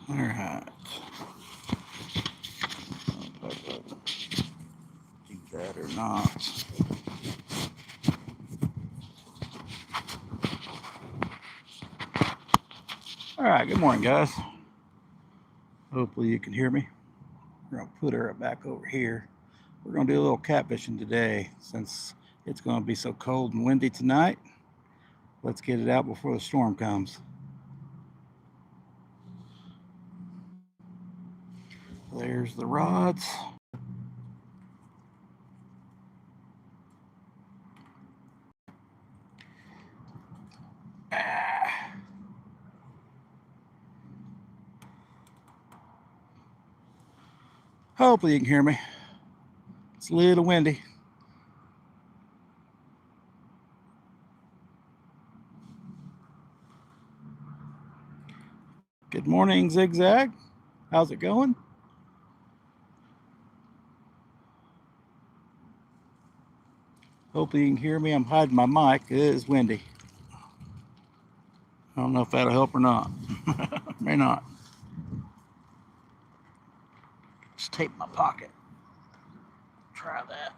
All right. Do that or not. All right. Good morning, guys. Hopefully you can hear me. We're going to put her back over here. We're going to do a little catfishing today since it's going to be so cold and windy tonight. Let's get it out before the storm comes. There's the rods. Hopefully you can hear me. It's a little windy. Good morning, Zigzag. How's it going? Hopefully you can hear me. I'm hiding my mic. It is windy. I don't know if that'll help or not. May not. Just tape my pocket. Try that.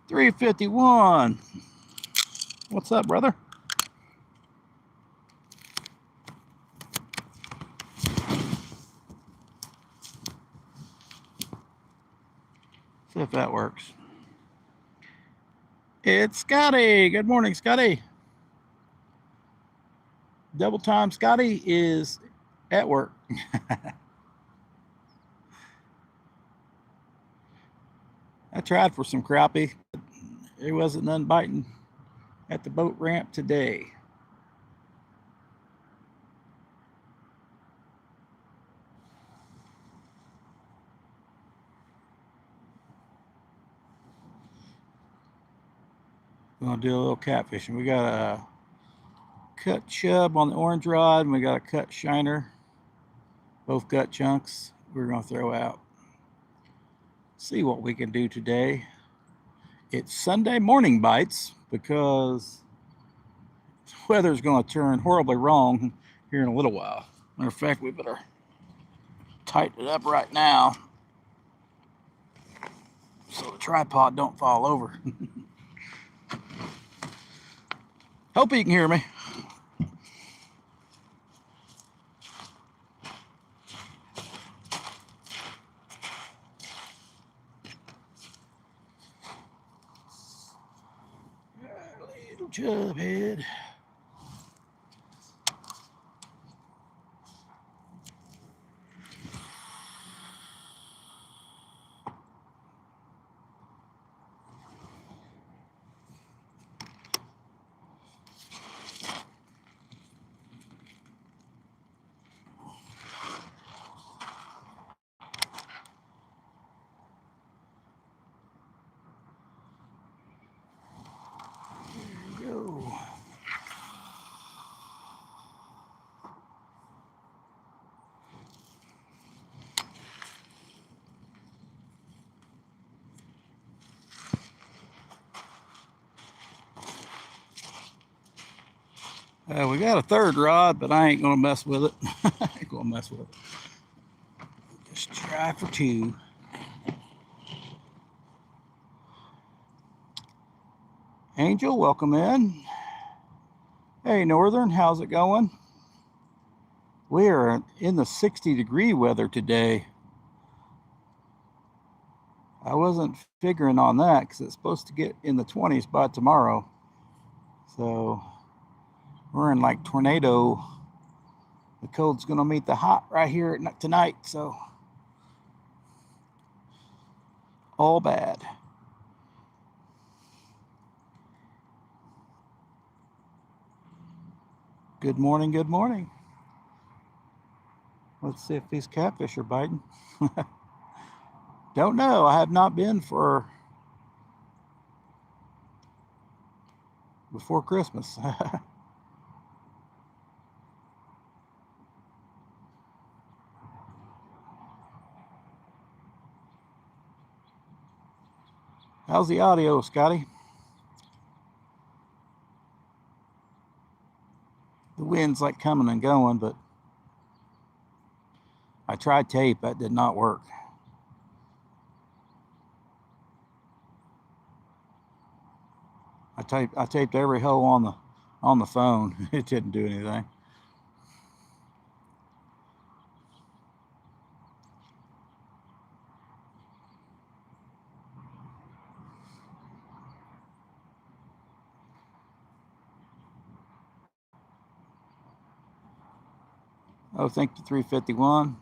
351. What's up, brother? See if that works. It's Scotty. Good morning, Scotty. Double time Scotty is at work. I tried for some crappie. There wasn't none biting at the boat ramp today. We're going to do a little catfishing. We got a cut chub on the orange rod, and we got a cut shiner. Both gut chunks we're going to throw out. See what we can do today. It's Sunday morning bites because the weather's going to turn horribly wrong here in a little while. Matter of fact, we better tighten it up right now so the tripod don't fall over. Hope you can hear me. Little chub head. We got a third rod, but I ain't gonna mess with it. I ain't gonna mess with it. Just try for two. Angel, welcome in. Hey, Northern, how's it going? We are in the 60-degree weather today. I wasn't figuring on that because it's supposed to get in the 20s by tomorrow. So we're in like tornado. The cold's going to meet the hot right here tonight. So all bad. Good morning. Good morning. Let's see if these catfish are biting. Don't know. I have not been for before Christmas. How's the audio, Scotty? The wind's like coming and going, but I tried tape, that did not work. I taped every hole on the phone. It didn't do anything. Oh, thank you, 351.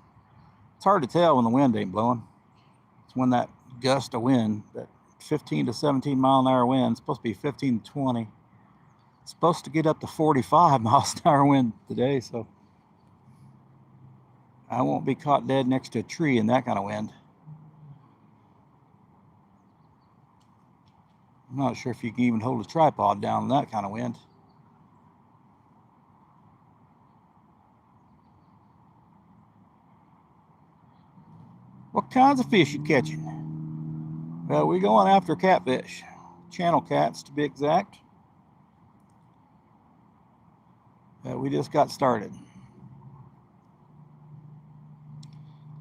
It's hard to tell when the wind ain't blowing. It's when that gust of wind, that 15 to 17 mile an hour wind, it's supposed to be 15 to 20. It's supposed to get up to 45 miles an hour wind today, so I won't be caught dead next to a tree in that kind of wind. I'm not sure if you can even hold a tripod down in that kind of wind. What kinds of fish you catching? Well, we're going after catfish, channel cats to be exact. We just got started.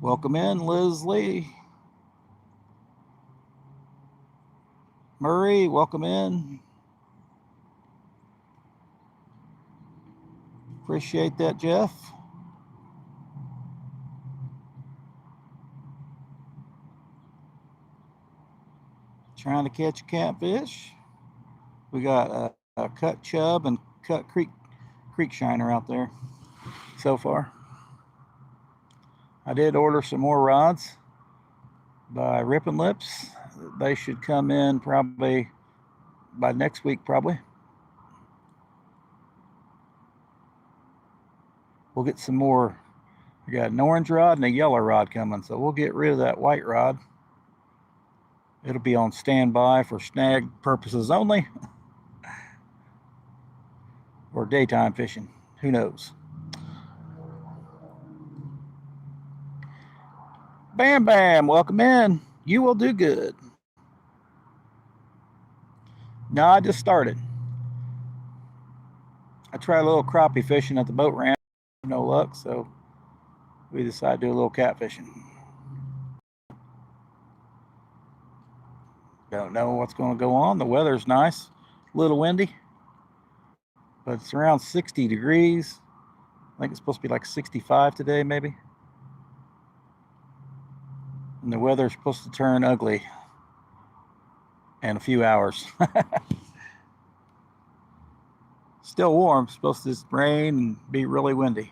Welcome in, Leslie. Murray, welcome in. Appreciate that, Jeff. Trying to catch a catfish. We got a cut chub and cut creek shiner out there so far. I did order some more rods by Rip and Lips. They should come in probably by next week, probably. We'll get some more. We got an orange rod and a yellow rod coming, so we'll get rid of that white rod. It'll be on standby for snag purposes only, or daytime fishing. Who knows? Bam Bam, welcome in. You will do good. No, I just started. I tried a little crappie fishing at the boat ramp, no luck, so we decided to do a little catfishing. Don't know what's going to go on. The weather's nice, a little windy, but it's around 60 degrees. I think it's supposed to be like 65 today, maybe. And the weather's supposed to turn ugly in a few hours. Still warm, it's supposed to rain and be really windy.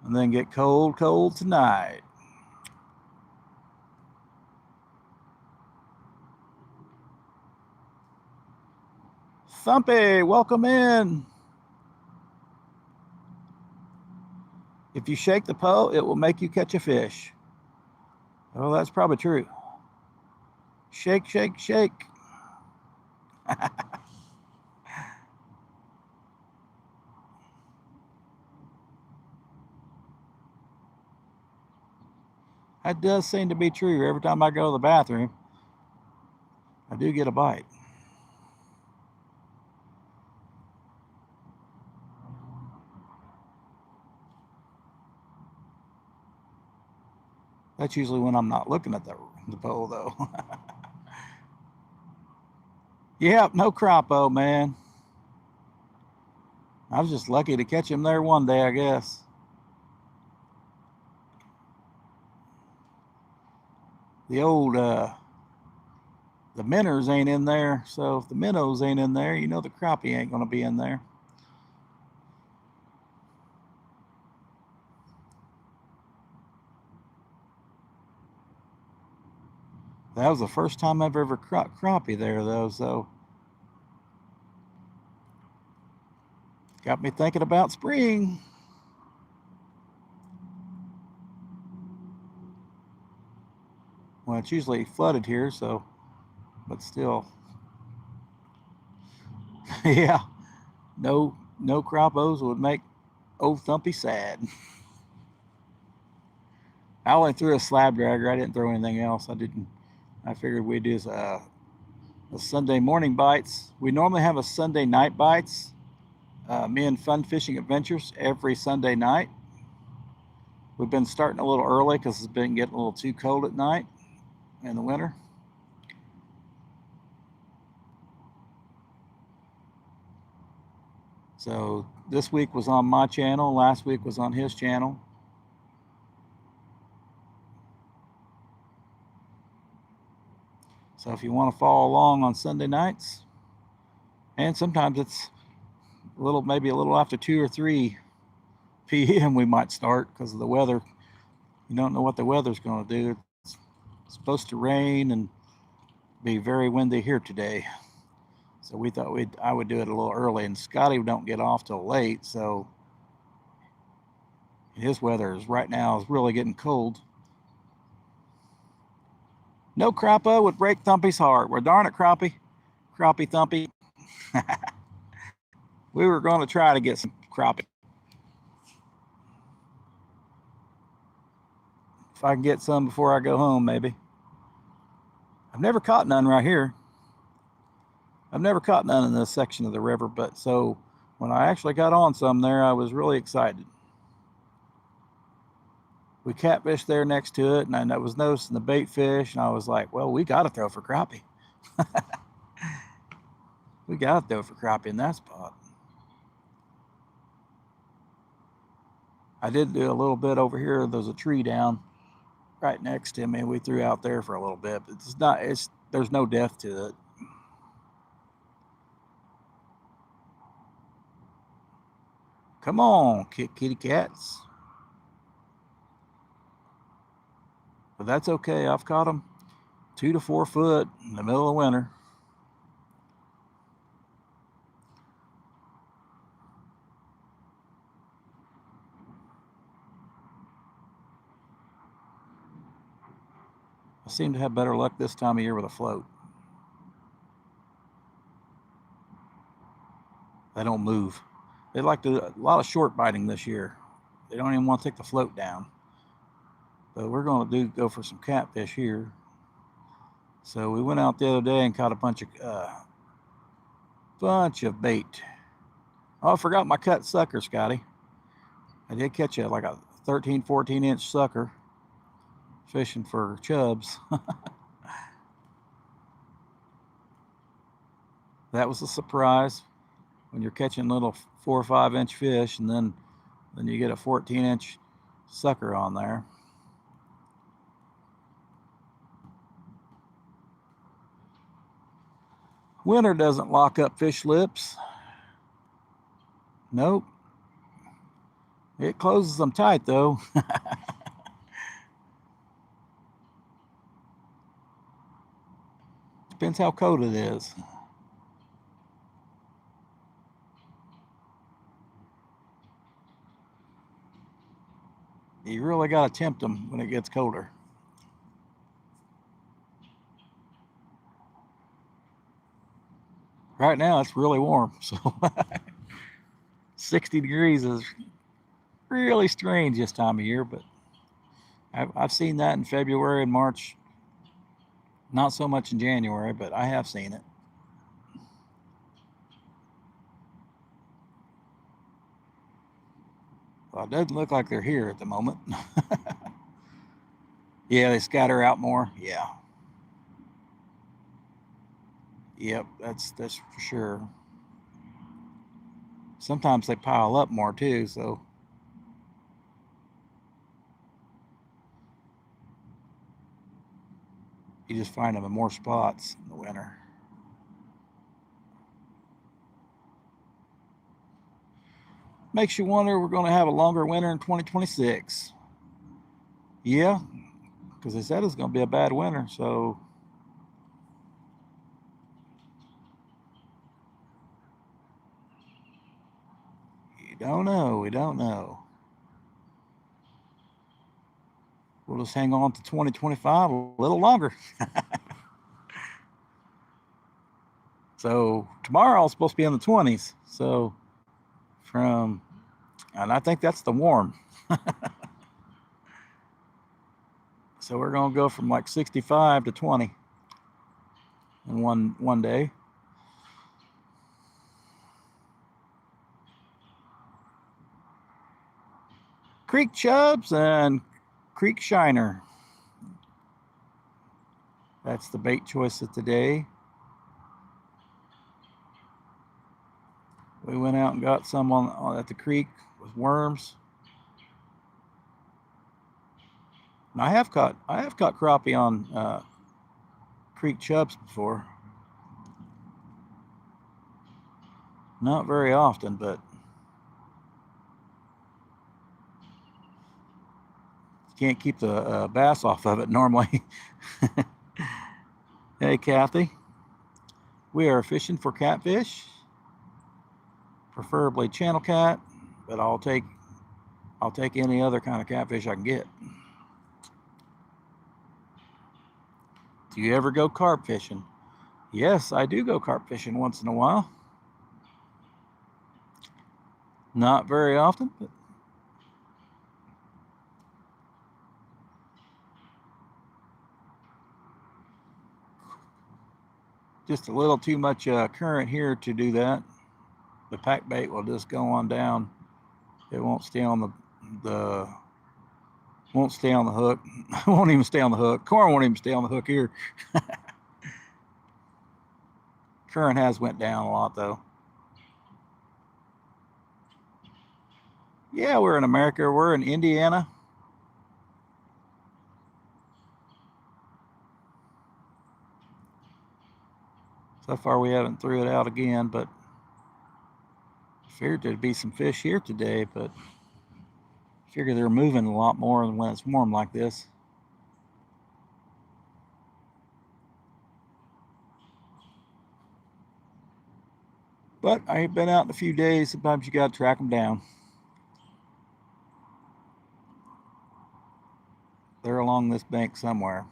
And then get cold tonight. Thumpy, welcome in. If you shake the pole, it will make you catch a fish. Oh, that's probably true. Shake, shake, shake. That does seem to be true. Every time I go to the bathroom, I do get a bite. That's usually when I'm not looking at the pole, though. Yep, no crapo, man. I was just lucky to catch him there one day, I guess. The old, the minnows ain't in there, so if the minnows ain't in there, you know the crappie ain't going to be in there. That was the first time I've ever caught crappie there, though, so got me thinking about spring. Well, it's usually flooded here, so, but still. Yeah, no crappos would make old Thumpy sad. I only threw a slab dragger. I didn't throw anything else. I figured we'd do a Sunday morning bites. We normally have a Sunday night bites. Me and Fun Fishing Adventures every Sunday night. We've been starting a little early because it's been getting a little too cold at night in the winter. So this week was on my channel, last week was on his channel. So if you want to follow along on Sunday nights, and sometimes it's maybe a little after 2 or 3 p.m. we might start because of the weather. You don't know what the weather's going to do. It's supposed to rain and be very windy here today. So we thought I would do it a little early, and Scotty don't get off till late, so his weather is right now is really getting cold. No crappie would break Thumpy's heart. Well, darn it, crappie Thumpy. We were going to try to get some crappie. If I can get some before I go home, maybe. I've never caught none right here. I've never caught none in this section of the river, but so when I actually got on some there, I was really excited. We catfished there next to it, and I was noticing the bait fish, and I was like, well, we got to throw for crappie. We got to throw for crappie in that spot. I did do a little bit over here. There's a tree down right next to me. We threw out there for a little bit, but there's no depth to it. Come on, kitty cats. But that's okay. I've caught them 2 to 4 foot in the middle of winter. I seem to have better luck this time of year with a float. They don't move. They like to do a lot of short biting this year. They don't even want to take the float down. But we're going to go for some catfish here. So we went out the other day and caught a bunch of bait. Oh, I forgot my cut sucker, Scotty. I did catch like a 13, 14-inch sucker fishing for chubs. That was a surprise when you're catching little 4 or 5-inch fish, and then you get a 14-inch sucker on there. Winter doesn't lock up fish lips. Nope. It closes them tight, though. Depends how cold it is. You really got to tempt them when it gets colder. Right now, it's really warm, so 60 degrees is really strange this time of year, but I've seen that in February and March. Not so much in January, but I have seen it. Well, it doesn't look like they're here at the moment. Yeah, they scatter out more. Yeah. Yep, that's for sure. Sometimes they pile up more too, so you just find them in more spots in the winter. Makes you wonder we're going to have a longer winter in 2026. Yeah, because they said it's going to be a bad winter, so we don't know. We'll just hang on to 2025 a little longer. So tomorrow is supposed to be in the 20s. So and I think that's the warm. So we're going to go from like 65 to 20 in one day. creek chubs and creek shiner. That's the bait choice of today. We went out and got some at the creek with worms. And I have caught crappie on creek chubs before. Not very often, but can't keep the bass off of it normally. Hey, Kathy. We are fishing for catfish, preferably channel cat, but I'll take any other kind of catfish I can get. Do you ever go carp fishing? Yes, I do go carp fishing once in a while. Not very often, but just a little too much current here to do that. The pack bait will just go on down. It won't stay on the won't stay on the hook. Won't even stay on the hook. Corn won't even stay on the hook here. Current has went down a lot though. Yeah, we're in America. We're in Indiana. So far we haven't threw it out again, but figured there'd be some fish here today, but figure they're moving a lot more than when it's warm like this. But I ain't been out in a few days. Sometimes you gotta track them down. They're along this bank somewhere.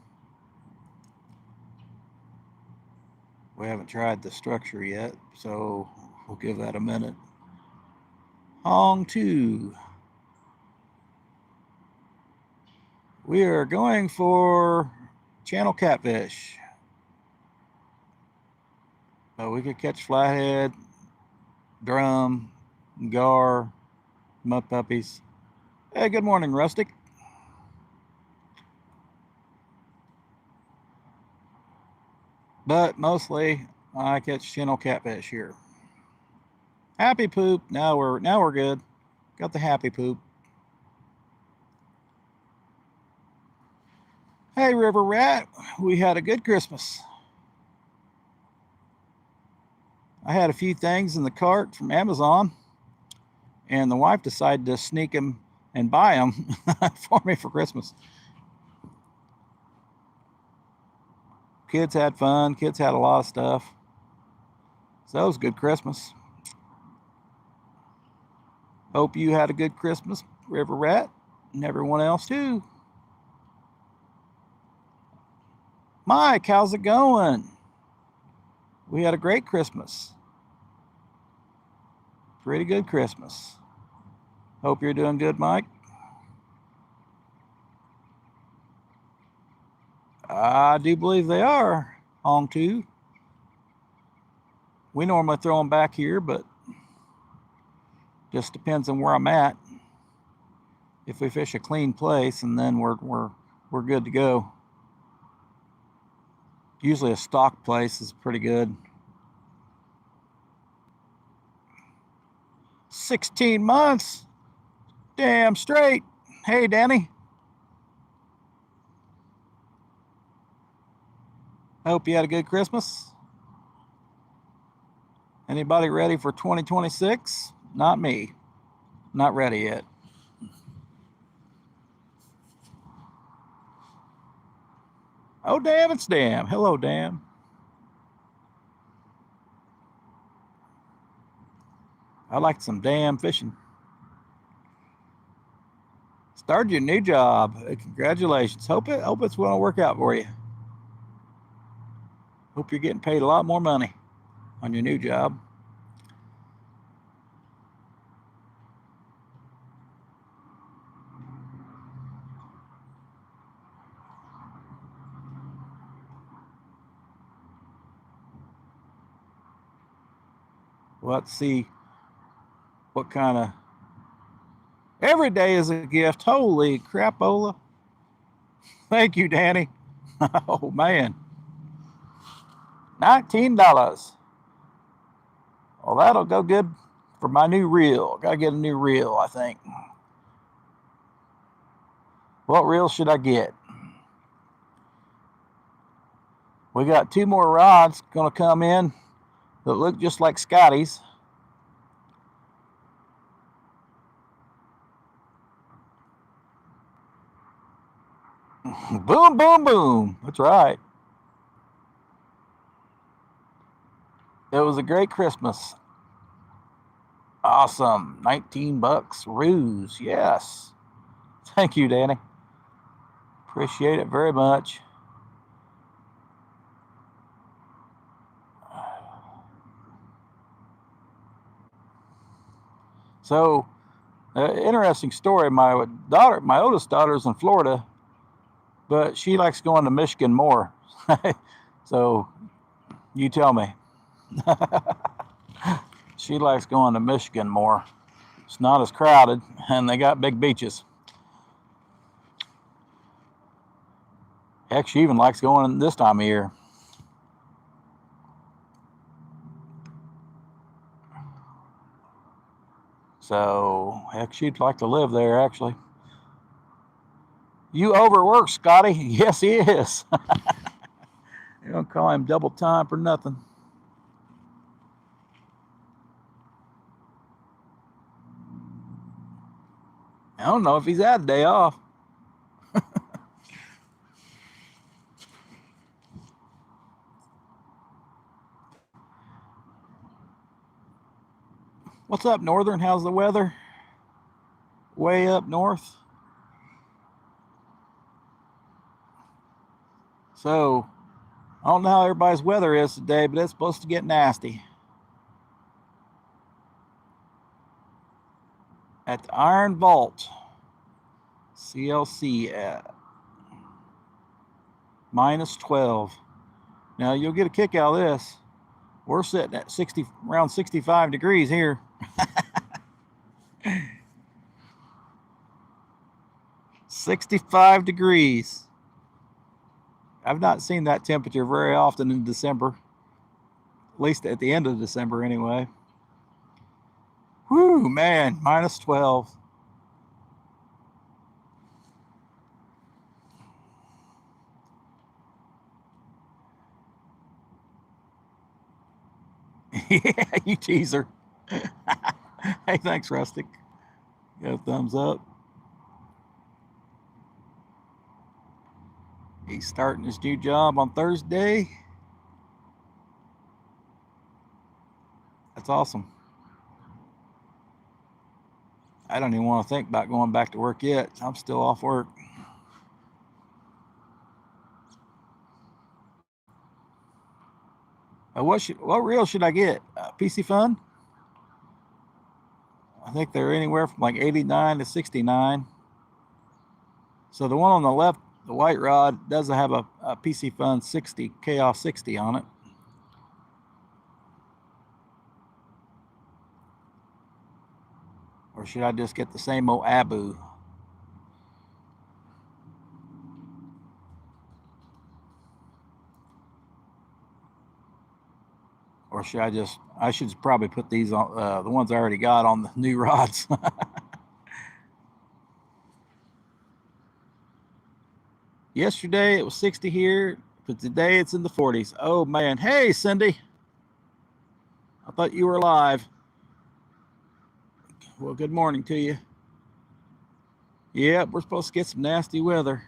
We haven't tried the structure yet, so we'll give that a minute. Hong 2. We are going for channel catfish. We could catch flathead, drum, gar, mud puppies. Hey, good morning, Rustic. But mostly I catch channel catfish here. Happy poop. Now we're good. Got the happy poop. Hey, River Rat. We had a good Christmas. I had a few things in the cart from Amazon, and the wife decided to sneak them and buy them for me for Christmas. Kids had fun. Kids had a lot of stuff. So it was a good Christmas. Hope you had a good Christmas, River Rat, and everyone else too. Mike, how's it going? We had a great Christmas. Pretty good Christmas. Hope you're doing good, Mike. I do believe they are, Hong 2. We normally throw them back here, but just depends on where I'm at. If we fish a clean place, and then we're good to go. Usually a stock place is pretty good. 16 months. Damn straight. Hey, Danny. Hope you had a good Christmas. Anybody ready for 2026? Not me. Not ready yet. Oh, damn, it's Dan. Hello, Dan. I like some damn fishing. Started your new job. Congratulations. Hope it's going to work out for you. Hope you're getting paid a lot more money on your new job. Well, let's see what kind of Every day is a gift. Holy crapola. Thank you, Danny. Oh, man. $19. Well, that'll go good for my new reel. Got to get a new reel, I think. What reel should I get? We got 2 more rods going to come in that look just like Scotty's. Boom, boom, boom. That's right. It was a great Christmas. Awesome. 19 bucks. Ruse. Yes. Thank you, Danny. Appreciate it very much. So, interesting story. My oldest daughter's in Florida, but she likes going to Michigan more. So, you tell me. She likes going to Michigan more. It's not as crowded, and they got big beaches. Heck, she even likes going this time of year. So, heck, she'd like to live there, actually. You overwork, Scotty. Yes, he is. You don't call him double time for nothing. I don't know if he's had a day off. What's up, Northern? How's the weather? Way up north. So, I don't know how everybody's weather is today, but it's supposed to get nasty. At the Iron Vault, CLC at -12. Now, you'll get a kick out of this. We're sitting at around 65 degrees here. 65 degrees. I've not seen that temperature very often in December, at least at the end of December anyway. Whew, man, -12. Yeah, you teaser. Hey, thanks, Rustic. Got a thumbs up. He's starting his new job on Thursday. That's awesome. I don't even want to think about going back to work yet. I'm still off work. What reel should I get? PC Fun? I think they're anywhere from like 89 to 69. So the one on the left, the white rod, doesn't have a PC Fun 60, Chaos 60 on it. Or should I just get the same old Abu? Or should I should probably put these on, the ones I already got on the new rods. Yesterday it was 60 here, but today it's in the 40s. Oh man. Hey, Cindy. I thought you were live. Well, good morning to you. Yeah, we're supposed to get some nasty weather.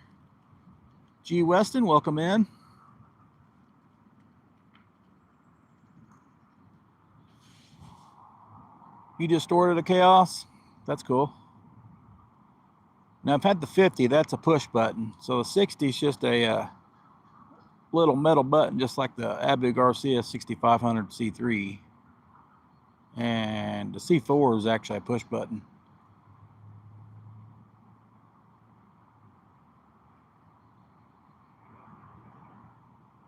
G. Weston, welcome in. You just ordered a Chaos? That's cool. Now, I've had the 50, that's a push button. So the 60 is just a little metal button, just like the Abu Garcia 6500 C3. And the C4 is actually a push button.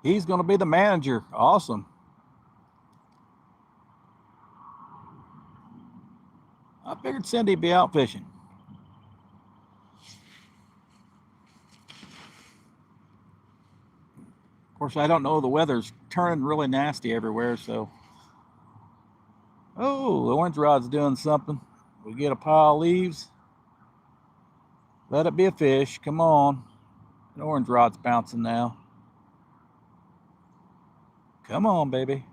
He's going to be the manager. Awesome. I figured Cindy'd be out fishing. course, I don't know. The weather's turning really nasty everywhere, so. Oh, the orange rod's doing something. We get a pile of leaves. Let it be a fish. Come on. The orange rod's bouncing now. Come on, baby.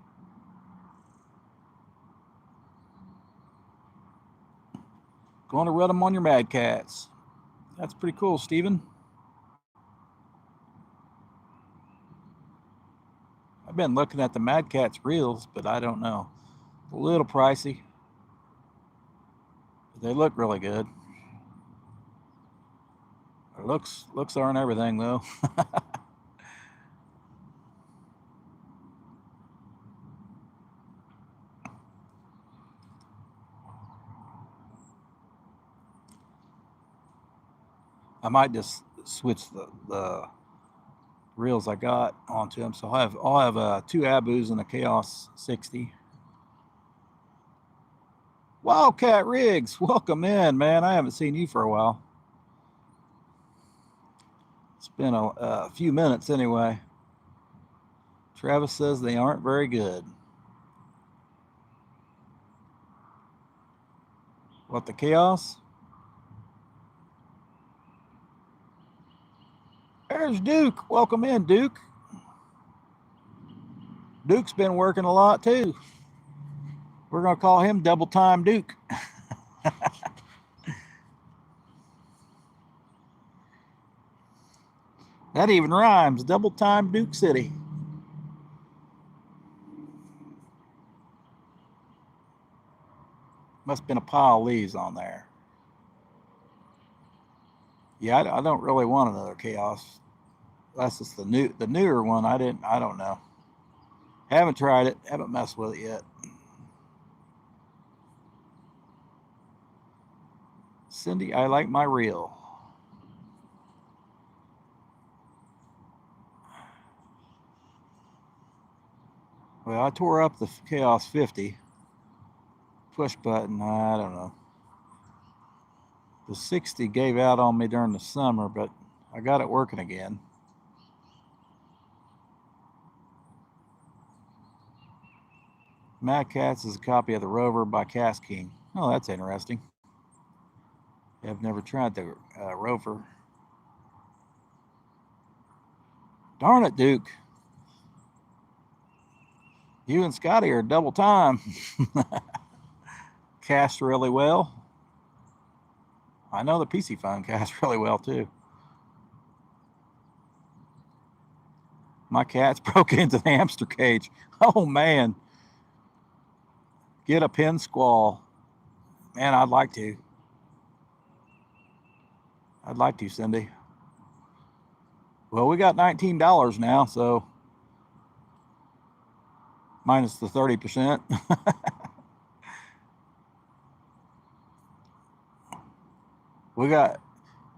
Going to run them on your Mad Cats. That's pretty cool, Steven. I've been looking at the Mad Cats reels, but I don't know. A little pricey. They look really good. Looks aren't everything though. I might just switch the reels I got onto them. So I'll have 2 Abus and a Chaos 60. Wildcat Riggs, welcome in, man. I haven't seen you for a while. It's been a few minutes anyway. Travis says they aren't very good. What, the Chaos? There's Duke. Welcome in, Duke. Duke's been working a lot too. We're going to call him Double Time Duke. That even rhymes. Double Time Duke City. Must have been a pile of leaves on there. Yeah, I don't really want another Chaos. That's just the newer one. I don't know. Haven't tried it. Haven't messed with it yet. Cindy, I like my reel. Well, I tore up the Chaos 50. Push button, I don't know. The 60 gave out on me during the summer, but I got it working again. Mad Cats is a copy of the Rover by Cast King. Oh, that's interesting. I've never tried the Rover. Darn it, Duke. You and Scotty are double time. Cast really well. I know the PC Fun casts really well too. My cat's broke into the hamster cage. Oh man. Get a pin squall. Man, I'd like to. I'd like to, Cindy. Well, we got $19 now, so minus the 30%.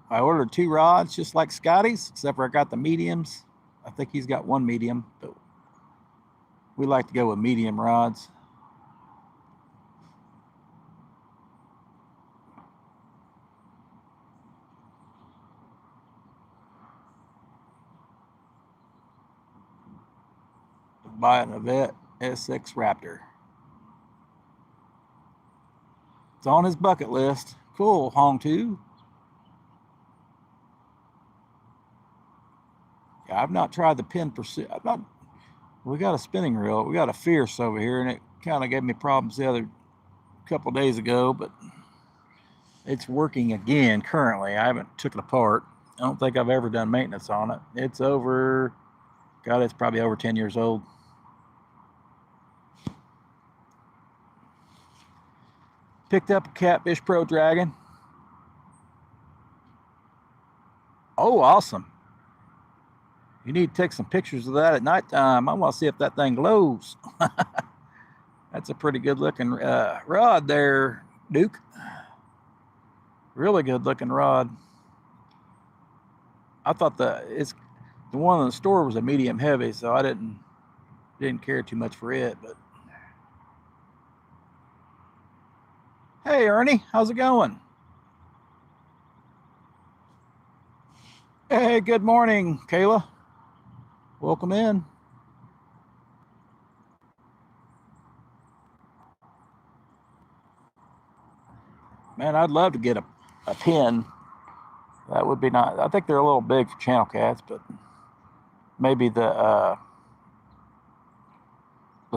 I ordered 2 rods just like Scotty's, except for I got the mediums. I think he's got 1 medium, but we like to go with medium rods. Buy an Avette S6 Raptor. It's on his bucket list. Cool, Hong 2. Yeah, I've not tried the pin pursuit. We got a spinning reel. We got a Fierce over here, and it kind of gave me problems the other couple days ago, but it's working again currently. I haven't took it apart. I don't think I've ever done maintenance on it. It's probably over 10 years old. Picked up a Catfish Pro Dragon. Oh, awesome. You need to take some pictures of that at nighttime. I want to see if that thing glows. That's a pretty good looking rod there, Duke. Really good looking rod. I thought the one in the store was a medium heavy, so I didn't care too much for it. But hey, Ernie, how's it going? Hey, good morning, Kayla. Welcome in. Man, I'd love to get a pin. That would be nice. I think they're a little big for channel cats, but maybe the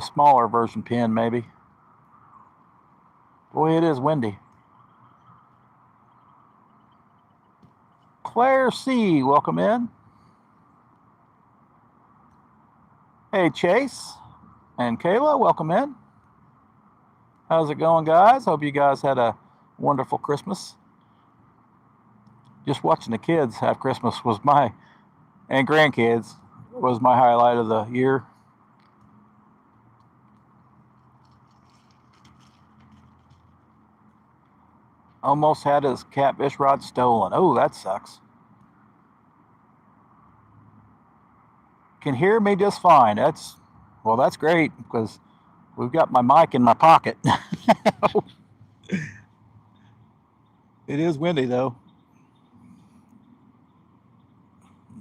smaller version pin, maybe. Boy, it is windy. Claire C, welcome in. Hey, Chase and Kayla, welcome in. How's it going, guys? Hope you guys had a wonderful Christmas. Just watching the kids have Christmas and grandkids was my highlight of the year. Almost had his catfish rod stolen. Oh, that sucks. Can hear me just fine. That's great because we've got my mic in my pocket. It is windy though.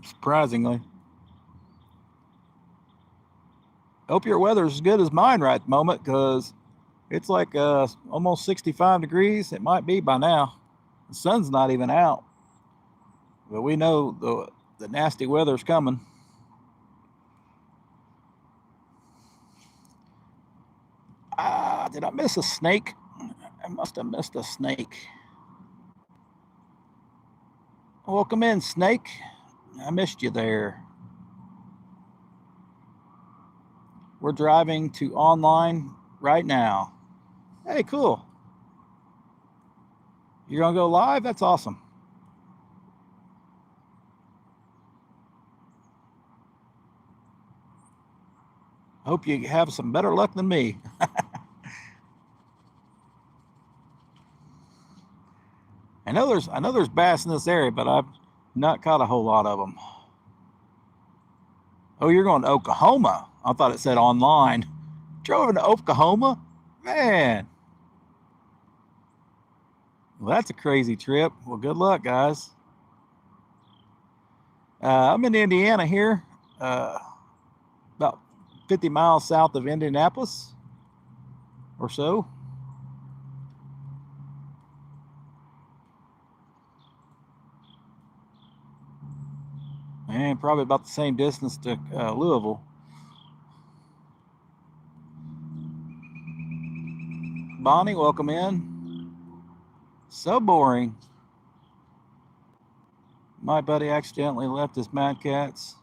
Surprisingly. Hope your weather's as good as mine right at the moment because it's like almost 65 degrees. It might be by now. The sun's not even out. But we know the nasty weather's coming. Did I miss a snake? I must have missed a snake. Welcome in, snake. I missed you there. We're driving to online right now. Hey, cool. You're going to go live? That's awesome. Hope you have some better luck than me. I know there's bass in this area, but I've not caught a whole lot of them. Oh, you're going to Oklahoma. I thought it said online. Drove into Oklahoma? Man. Well, that's a crazy trip. Well, good luck, guys. I'm in Indiana here, about 50 miles south of Indianapolis or so. And probably about the same distance to Louisville. Bonnie, welcome in. So boring. My buddy accidentally left his Mad Cats.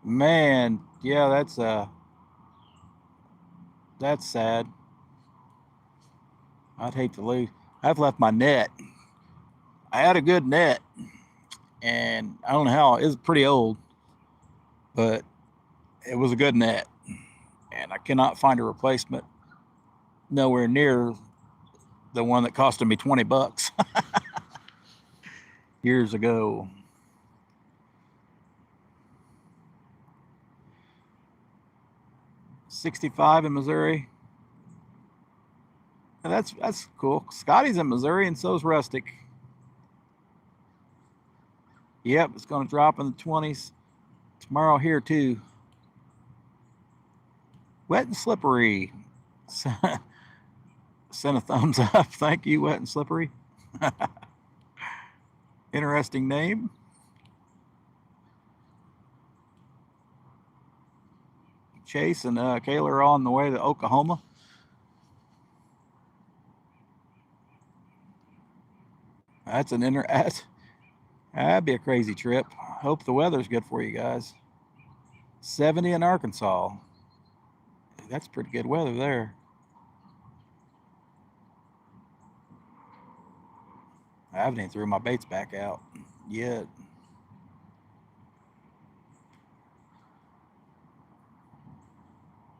Man, yeah, that's sad. I'd hate to lose. I've left my net. I had a good net, and I don't know how. It was pretty old, but it was a good net, and I cannot find a replacement. Nowhere near the one that costed me $20 years ago. $65 in Missouri. And that's cool. Scotty's in Missouri, and so's Rustic. Yep, it's going to drop in the 20s tomorrow here too. Wet and slippery. Send a thumbs up. Thank you, Wet and Slippery. Interesting name. Chase and Kayla are on the way to Oklahoma. That'd be a crazy trip. Hope the weather's good for you guys. 70 in Arkansas. That's pretty good weather there. I haven't even threw my baits back out yet.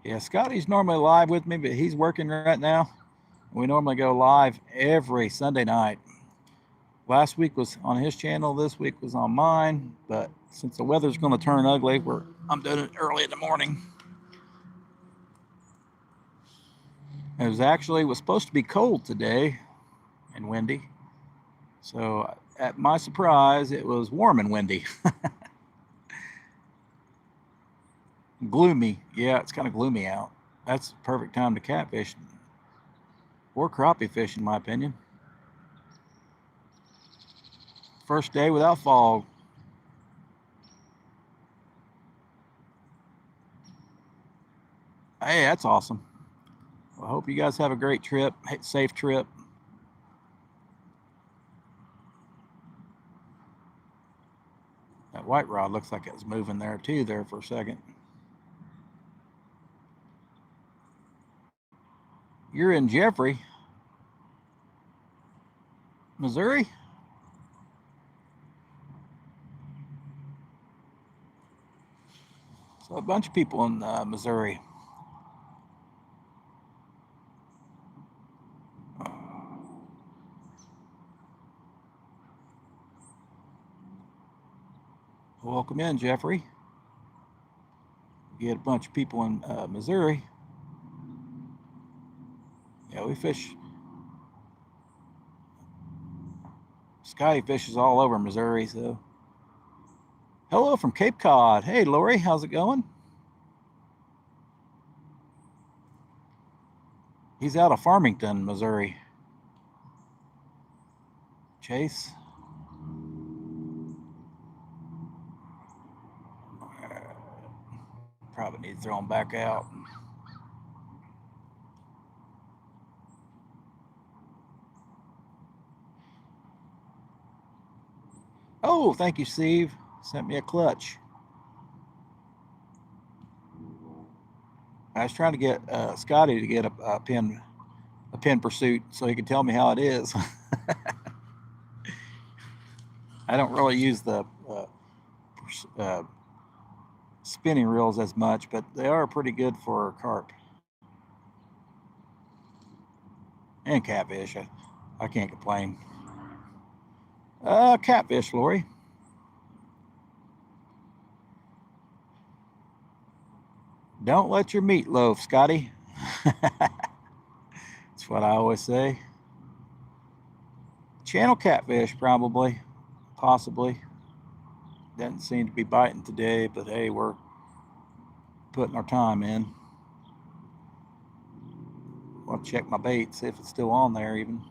Yeah, Scotty's normally live with me, but he's working right now. We normally go live every Sunday night. Last week was on his channel. This week was on mine. But since the weather's going to turn ugly, I'm doing it early in the morning. It was supposed to be cold today and windy. So at my surprise, it was warm and windy. Gloomy. Yeah, it's kind of gloomy out. That's the perfect time to catfish or crappie fish, in my opinion. First day without fog. Hey, that's awesome. Well, I hope you guys have a great trip, safe trip. That white rod looks like it was moving there too there for a second. You're in Jeffrey, Missouri? So a bunch of people in Missouri. Welcome in, Jeffrey. You had a bunch of people in Missouri. Yeah, we fish. Scotty fishes all over Missouri, so. Hello from Cape Cod. Hey, Lori, how's it going? He's out of Farmington, Missouri. Chase. Probably need to throw him back out. Oh, thank you, Steve. Sent me a clutch. I was trying to get Scotty to get a pin pursuit so he could tell me how it is. I don't really use the uh, spinning reels as much, but they are pretty good for carp and catfish. I can't complain. Catfish, Lori. Don't let your meat loaf, Scotty. That's what I always say. Channel catfish, probably, possibly. Doesn't seem to be biting today, but hey, we're putting our time in. I'll check my bait, see if it's still on there even.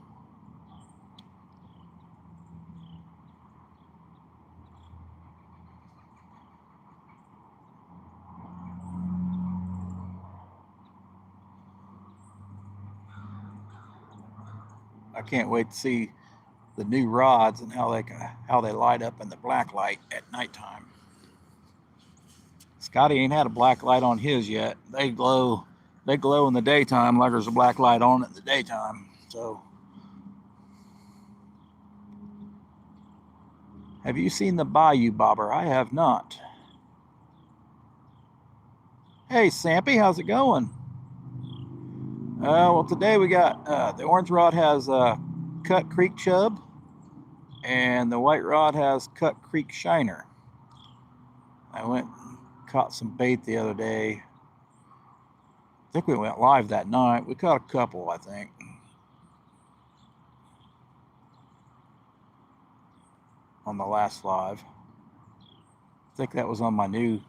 I can't wait to see the new rods and how they light up in the black light at nighttime. Scotty ain't had a black light on his yet. They glow in the daytime like there's a black light on it in the daytime. So, have you seen the Bayou Bobber? I have not. Hey, Sampy, how's it going? Well, today we got the orange rod has Cut Creek chub, and the white rod has Cut Creek shiner. I went and caught some bait the other day. I think we went live that night. We caught a couple, I think. On the last live. I think that was on my new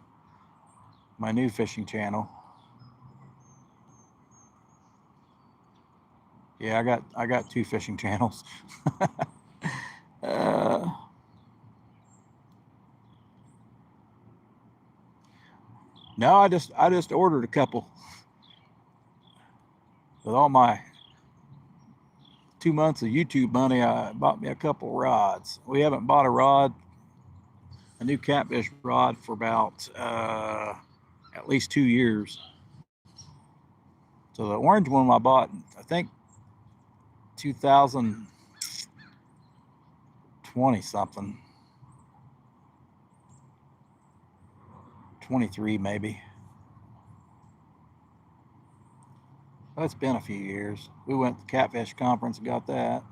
fishing channel. Yeah, I got two fishing channels. No, I just ordered a couple. With all my 2 months of YouTube money, I bought me a couple rods. We haven't bought a new catfish rod for about at least 2 years. So the orange one I bought, I think 2020 something, 23 maybe. Well, it's been a few years. We went to the Catfish Conference and got that.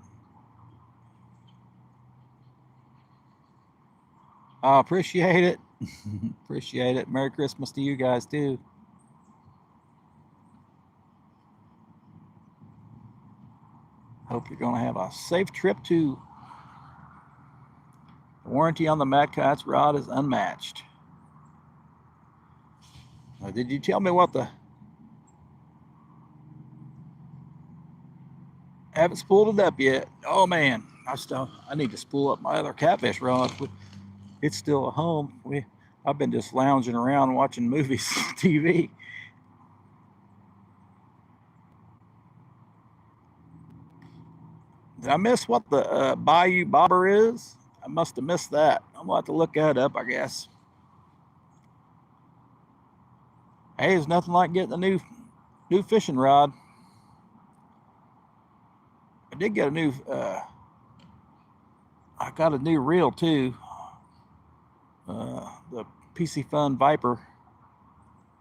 I appreciate it. Appreciate it. Merry Christmas to you guys too. Hope you're going to have a safe trip to The warranty on the Mad Cat's rod is unmatched. Did you tell me what the... Haven't spooled it up yet. Oh man, I need to spool up my other catfish rod. It's still at home. I've been just lounging around watching movies, TV. Did I miss what the Bayou Bobber is? I must have missed that. I'm gonna have to look that up, I guess. Hey, there's nothing like getting a new fishing rod. I did get a new. I got a new reel too. The PC Fun Viper.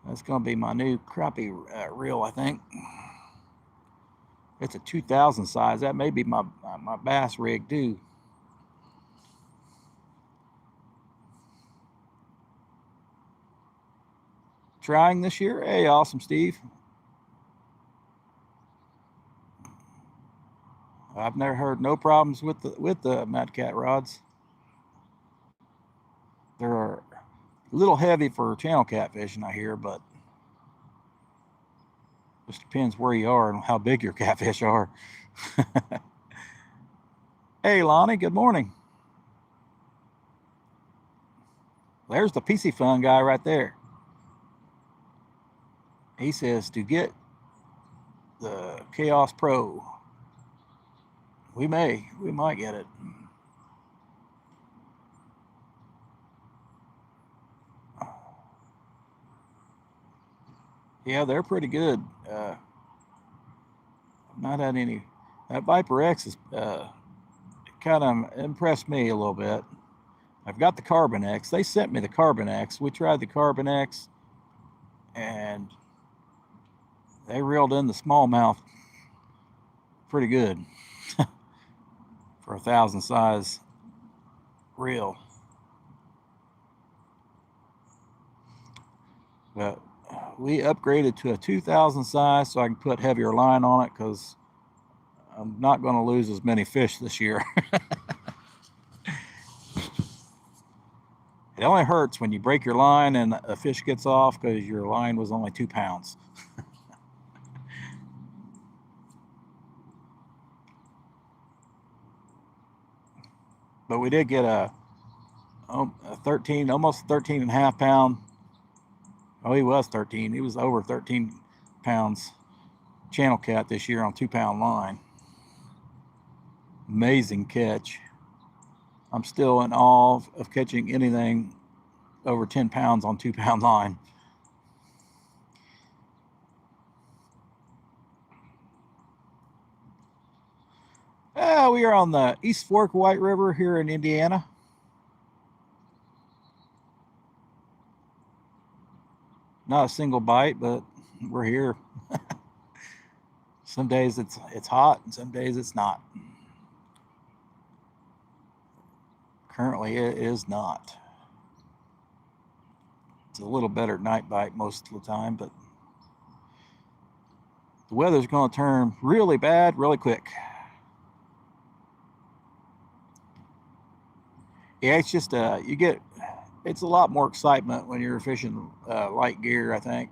That's gonna be my new crappie reel, I think. It's a 2000 size. That may be my bass rig too. Trying this year? Hey, awesome, Steve. I've never heard no problems with the Mad Cat rods. They're a little heavy for channel catfishing, I hear, but just depends where you are and how big your catfish are. Hey, Lonnie, good morning. There's the PC Fun guy right there. He says to get the Chaos Pro. We might get it. Yeah, they're pretty good. I've not had any. That Viper X is kind of impressed me a little bit. I've got the Carbon X. They sent me the Carbon X. We tried the Carbon X, and they reeled in the smallmouth pretty good for a 1000 size reel. But we upgraded to a 2000 size so I can put heavier line on it because I'm not going to lose as many fish this year. It only hurts when you break your line and a fish gets off because your line was only 2 pounds. But we did get a 13, almost 13 and a half pound. Oh, he was 13. He was over 13 pounds channel cat this year on 2 pound line. Amazing catch. I'm still in awe of catching anything over 10 pounds on 2 pound line. We are on the East Fork White River here in Indiana. Not a single bite, but we're here. Some days it's hot and some days it's not. Currently it is not. It's a little better night bite most of the time, but the weather's going to turn really bad really quick. Yeah, it's just it's a lot more excitement when you're fishing light gear, I think.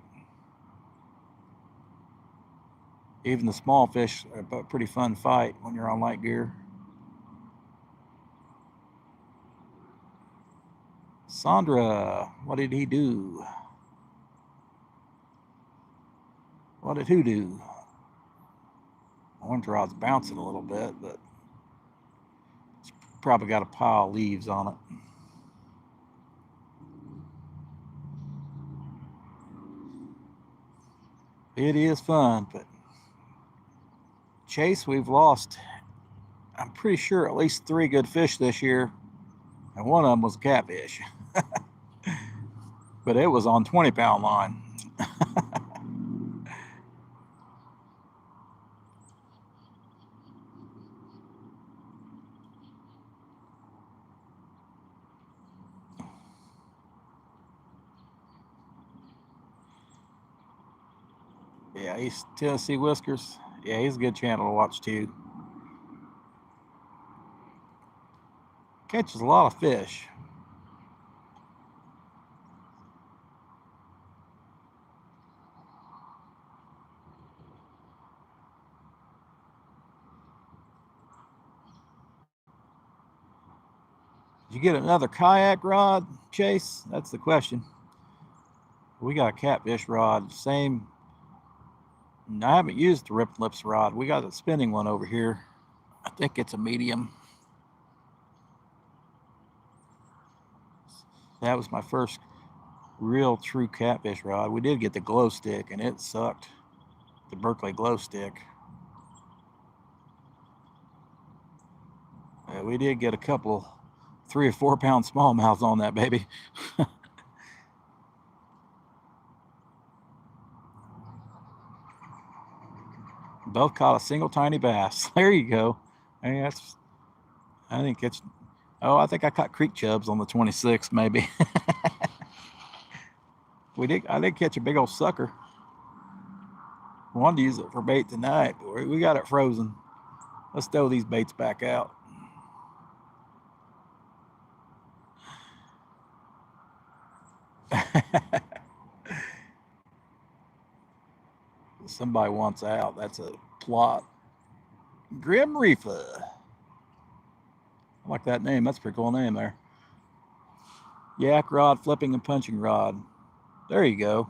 Even the small fish are a pretty fun fight when you're on light gear. Sandra, what did he do? What did who do? Orange rod's bouncing a little bit, but it's probably got a pile of leaves on it. It is fun, but Chase, we've lost, I'm pretty sure, at least 3 good fish this year, and one of them was a catfish. But it was on 20 pound line. Yeah, he's Tennessee Whiskers. Yeah, he's a good channel to watch too. Catches a lot of fish. Did you get another kayak rod, Chase? That's the question. We got a catfish rod, same. I haven't used the Rip Lips rod. We got a spinning one over here. I think it's a medium. That was my first real true catfish rod. We did get the glow stick and it sucked. The Berkeley glow stick. We did get a couple 3 or 4 pound smallmouths on that baby. Both caught a single tiny bass. There you go. Hey, that's, I think it's, oh, I think I caught creek chubs on the 26th maybe. I did catch a big old sucker. I wanted to use it for bait tonight, but we got it frozen. Let's throw these baits back out. Somebody wants out. That's a plot. Grim Reefer. I like that name. That's a pretty cool name there. Yak rod, flipping and punching rod. There you go.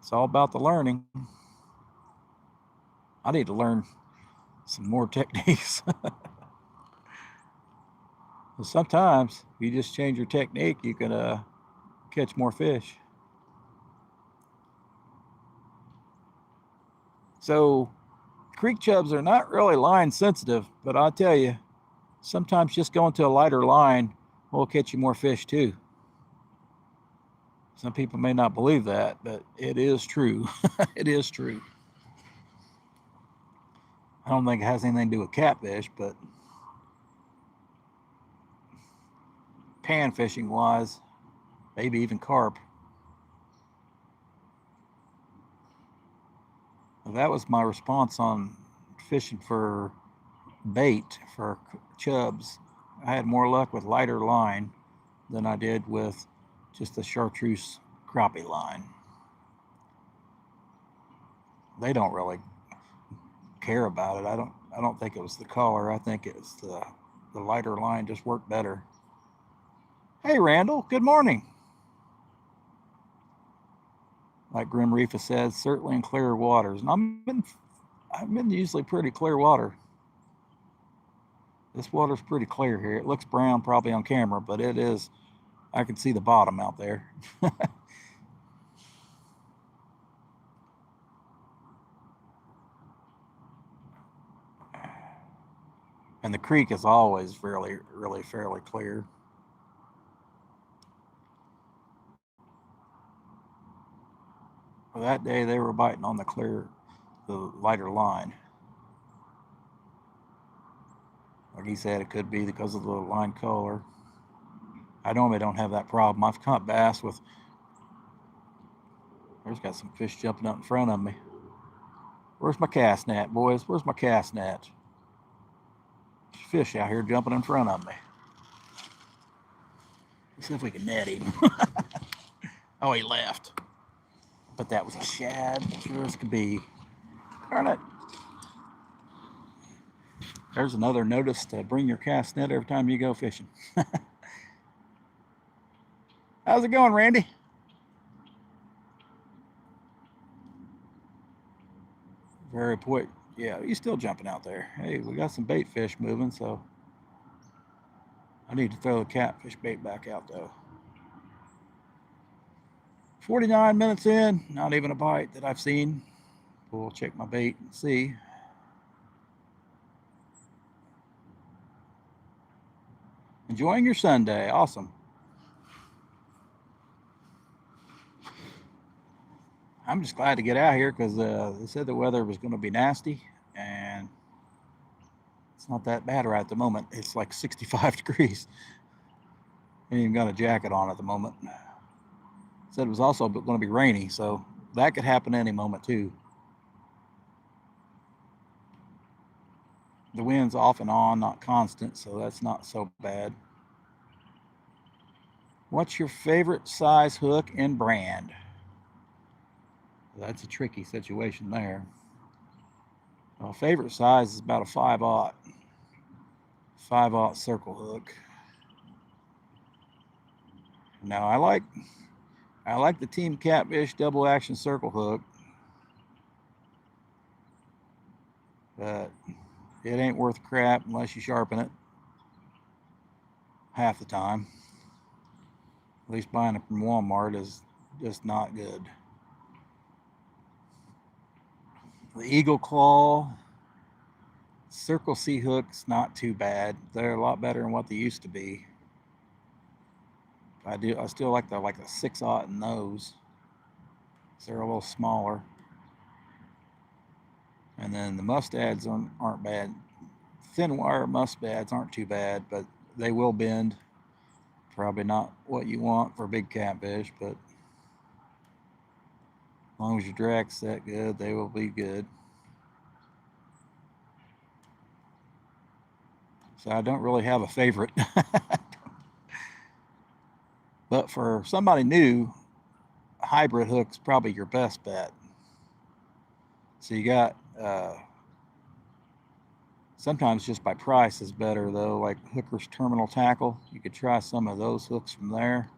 It's all about the learning. I need to learn some more techniques. Sometimes you just change your technique, you can catch more fish. So creek chubs are not really line sensitive, but I'll tell you, sometimes just going to a lighter line will catch you more fish too. Some people may not believe that, but it is true. It is true. I don't think it has anything to do with catfish, but pan fishing wise, maybe even carp. That was my response on fishing for bait for chubs. I had more luck with lighter line than I did with just the chartreuse crappie line. They don't really care about it. I don't think it was the color. I think it was the lighter line just worked better. Hey Randall, good morning. Like Grim Reefer says, certainly in clear waters. And I've been usually pretty clear water. This water's pretty clear here. It looks brown probably on camera, but it is. I can see the bottom out there. And the creek is always fairly clear. Well, that day they were biting on the lighter line. Like he said, it could be because of the line color. I normally don't have that problem. I've caught bass with, there's got some fish jumping up in front of me. Where's my cast net, boys? Where's my cast net? Fish out here jumping in front of me. Let's see if we can net him. Oh, he left. But that was a shad, sure as could be. Darn it. There's another notice to bring your cast net every time you go fishing. How's it going, Randy? Very point. Yeah, he's still jumping out there. Hey, we got some bait fish moving, so I need to throw the catfish bait back out though. 49 minutes in, not even a bite that I've seen. We'll check my bait and see. Enjoying your Sunday. Awesome. I'm just glad to get out here because they said the weather was going to be nasty, and it's not that bad right at the moment. It's like 65 degrees. Ain't even got a jacket on at the moment. Said it was also going to be rainy, so that could happen any moment too. The wind's off and on, not constant, so that's not so bad. What's your favorite size hook and brand? That's a tricky situation there. Well, favorite size is about a 5/0. 5/0 circle hook. Now I like the Team Catfish double action circle hook, but it ain't worth crap unless you sharpen it half the time. At least buying it from Walmart is just not good. The Eagle Claw Circle C hook's not too bad. They're a lot better than what they used to be. I still like the 6/0 in those. They're a little smaller. And then the mustads aren't bad. Thin wire mustads aren't too bad, but they will bend. Probably not what you want for big catfish, but as long as your drag's set good, they will be good. So I don't really have a favorite. But for somebody new, a hybrid hook's probably your best bet. So you got sometimes just by price is better though, like Hooker's Terminal Tackle. You could try some of those hooks from there.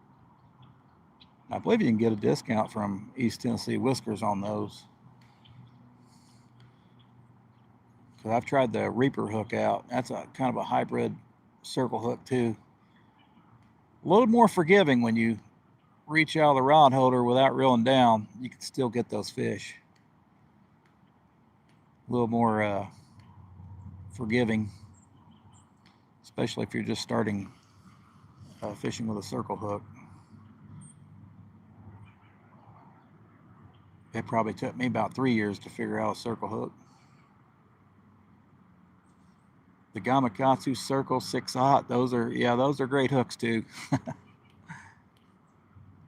I believe you can get a discount from East Tennessee Whiskers on those. Because I've tried the Reaper hook out. That's a kind of a hybrid circle hook too. A little more forgiving when you reach out of the rod holder without reeling down. You can still get those fish. A little more forgiving, especially if you're just starting fishing with a circle hook. It probably took me about 3 years to figure out a circle hook. The Gamakatsu Circle 6/0, those are great hooks too.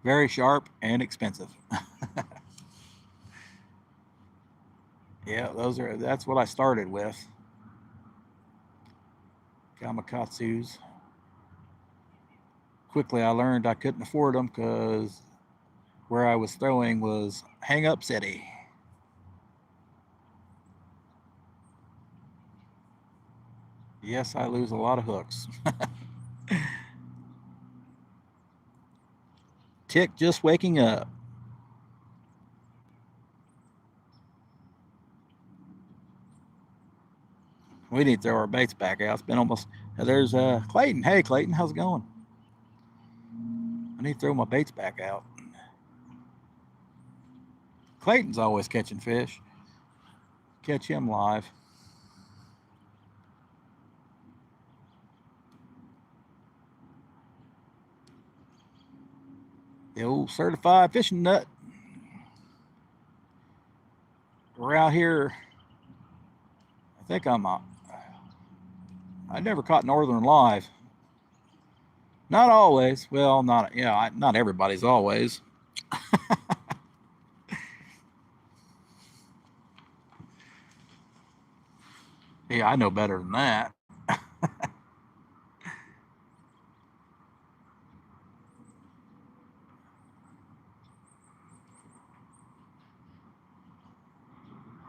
Very sharp and expensive. Yeah, that's what I started with. Gamakatsus. Quickly I learned I couldn't afford them because where I was throwing was Hang Up City. Yes, I lose a lot of hooks. Tick just waking up. We need to throw our baits back out. It's been almost. There's Clayton. Hey, Clayton, how's it going? I need to throw my baits back out. Clayton's always catching fish. Catch him live. The old certified fishing nut. We're out here. I think I never caught northern live. Not always. Well, not everybody's always. Yeah, I know better than that.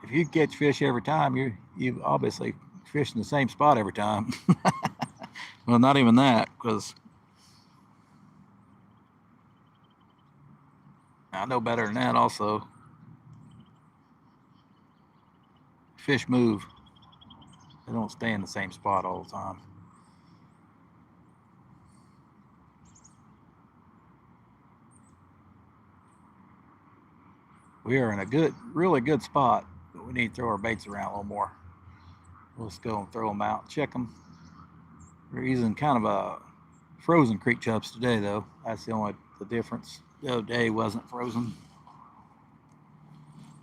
If you catch fish every time, you obviously fish in the same spot every time. Well, not even that, because I know better than that also. Fish move. They don't stay in the same spot all the time. We are in a really good spot, but we need to throw our baits around a little more. Let's go and throw them out, check them. We're using kind of a frozen creek chubs today, though. That's the difference. The other day wasn't frozen.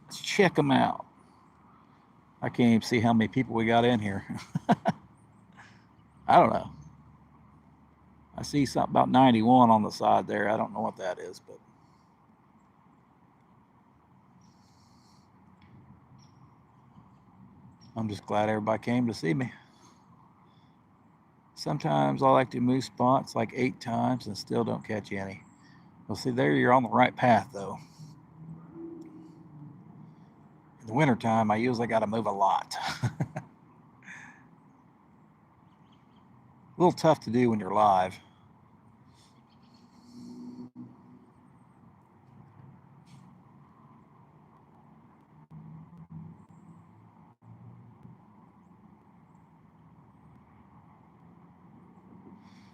Let's check them out. I can't even see how many people we got in here. I don't know. I see something about 91 on the side there. I don't know what that is, but I'm just glad everybody came to see me. Sometimes I like to move spots like 8 times and still don't catch any. Well, see, there you're on the right path, though. In the wintertime, I usually got to move a lot. A little tough to do when you're live.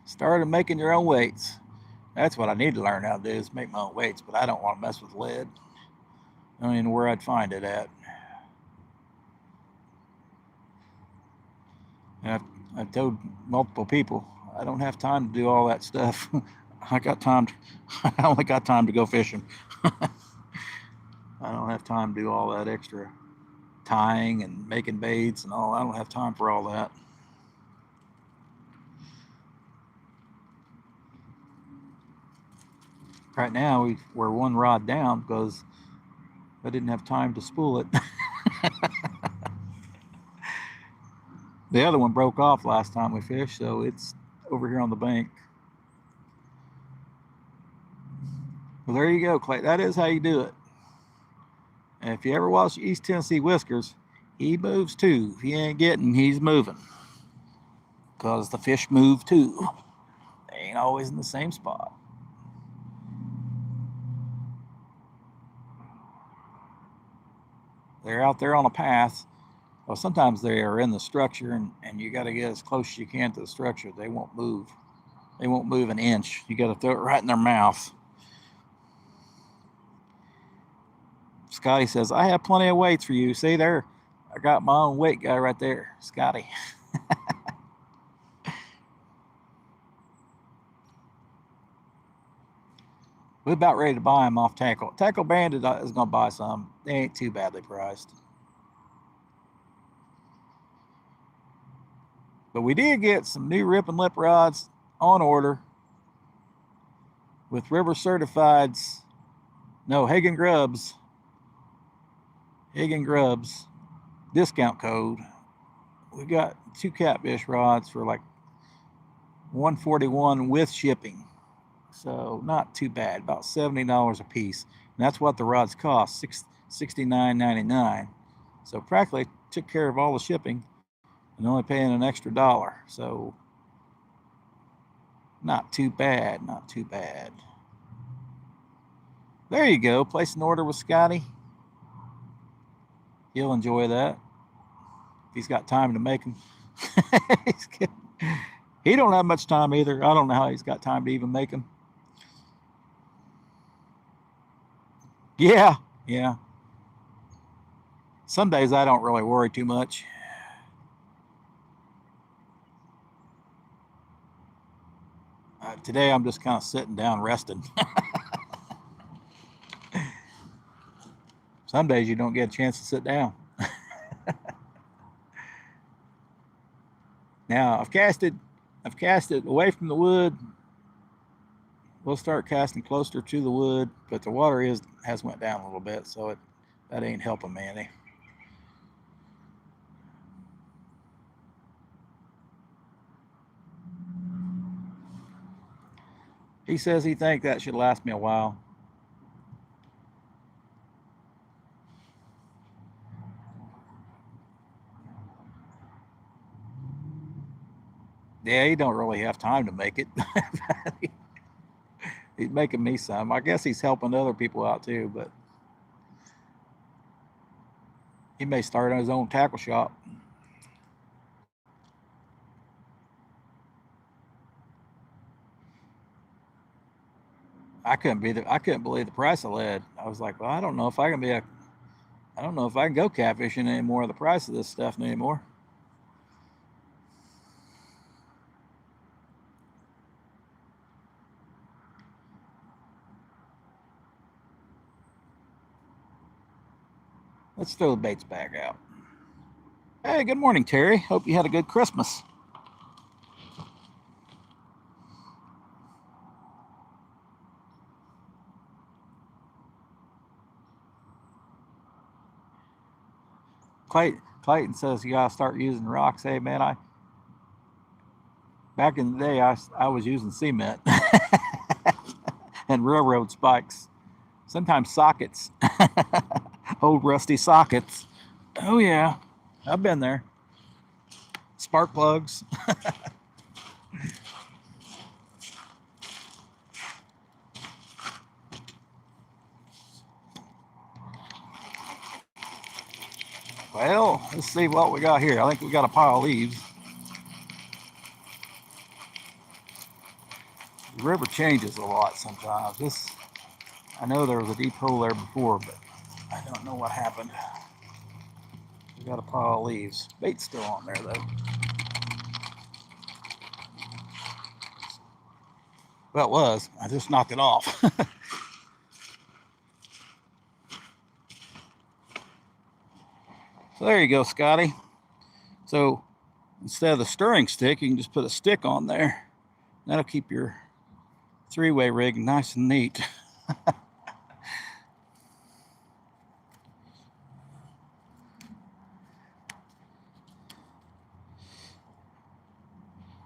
Started making your own weights. That's what I need to learn how to do, is make my own weights, but I don't want to mess with lead. I don't even know where I'd find it at. And I've told multiple people, I don't have time to do all that stuff. I only got time to go fishing. I don't have time to do all that extra tying and making baits and all. I don't have time for all that. Right now, we're one rod down because I didn't have time to spool it. The other one broke off last time we fished, so it's over here on the bank. Well, there you go, Clay. That is how you do it. And if you ever watch East Tennessee Whiskers, he moves too. If he ain't getting, he's moving. Because the fish move too. They ain't always in the same spot. They're out there on a path. Well, sometimes they are in the structure, and you got to get as close as you can to the structure. They won't move. They won't move an inch. You got to throw it right in their mouth. Scotty says, I have plenty of weights for you. See there? I got my own weight guy right there, Scotty. We're about ready to buy them off Tackle. Tackle Bandit is going to buy some. They ain't too badly priced. But we did get some new rip and lip rods on order with River Certified's, no, Hagen Grubbs discount code. We got 2 catfish rods for like $141 with shipping. So not too bad, about $70 a piece. And that's what the rods cost, $69.99. So practically took care of all the shipping and only paying an extra $1. So not too bad, not too bad. There you go, place an order with Scotty. He'll enjoy that if he's got time to make them. He don't have much time either. I don't know how he's got time to even make them. Yeah. Some days I don't really worry too much. Today I'm just kind of sitting down resting. Some days you don't get a chance to sit down. Now I've cast it away from the wood. We'll start casting closer to the wood, but the water has went down a little bit, so that ain't helping me any. He says he thinks that should last me a while. Yeah, he don't really have time to make it. He's making me some. I guess he's helping other people out too, but he may start on his own tackle shop. I couldn't believe the price of lead. I was like, well, I don't know if I can go catfishing anymore. The price of this stuff anymore. Let's throw the baits back out. Hey, good morning, Terry. Hope you had a good Christmas. Clayton says you gotta start using rocks. Hey, man, Back in the day, I was using cement and railroad spikes, sometimes sockets, old rusty sockets. Oh yeah, I've been there. Spark plugs. Well, let's see what we got here. I think we got a pile of leaves. The river changes a lot sometimes. I know there was a deep hole there before, but I don't know what happened. We got a pile of leaves. Bait's still on there though. Well, it was. I just knocked it off. So there you go, Scotty. So instead of the stirring stick, you can just put a stick on there. That'll keep your three-way rig nice and neat.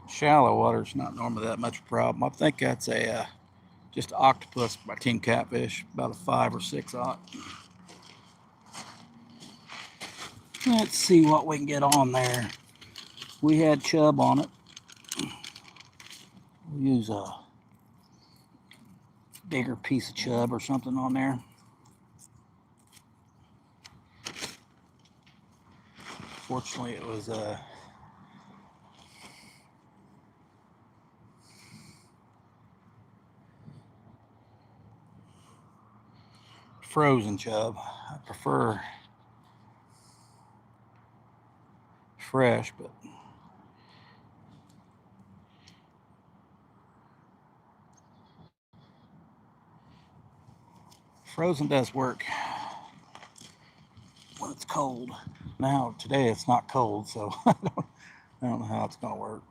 Shallow water is not normally that much of a problem. I think that's a just octopus by king catfish, about a 5 or 6 aught. Let's see what we can get on there. We had chub on it. We'll use a bigger piece of chub or something on there. Fortunately, it was frozen chub. I prefer fresh, but frozen does work when it's cold. Now today it's not cold, so I don't know how it's going to work.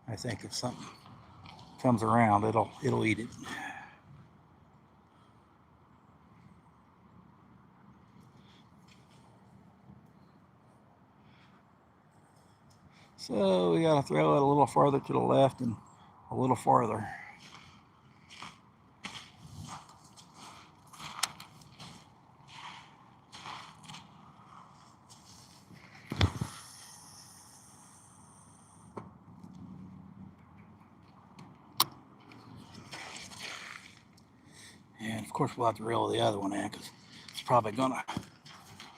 I think if something comes around, it'll eat it. So we got to throw it a little farther to the left and a little farther. And of course we'll have to reel the other one in because it's probably going to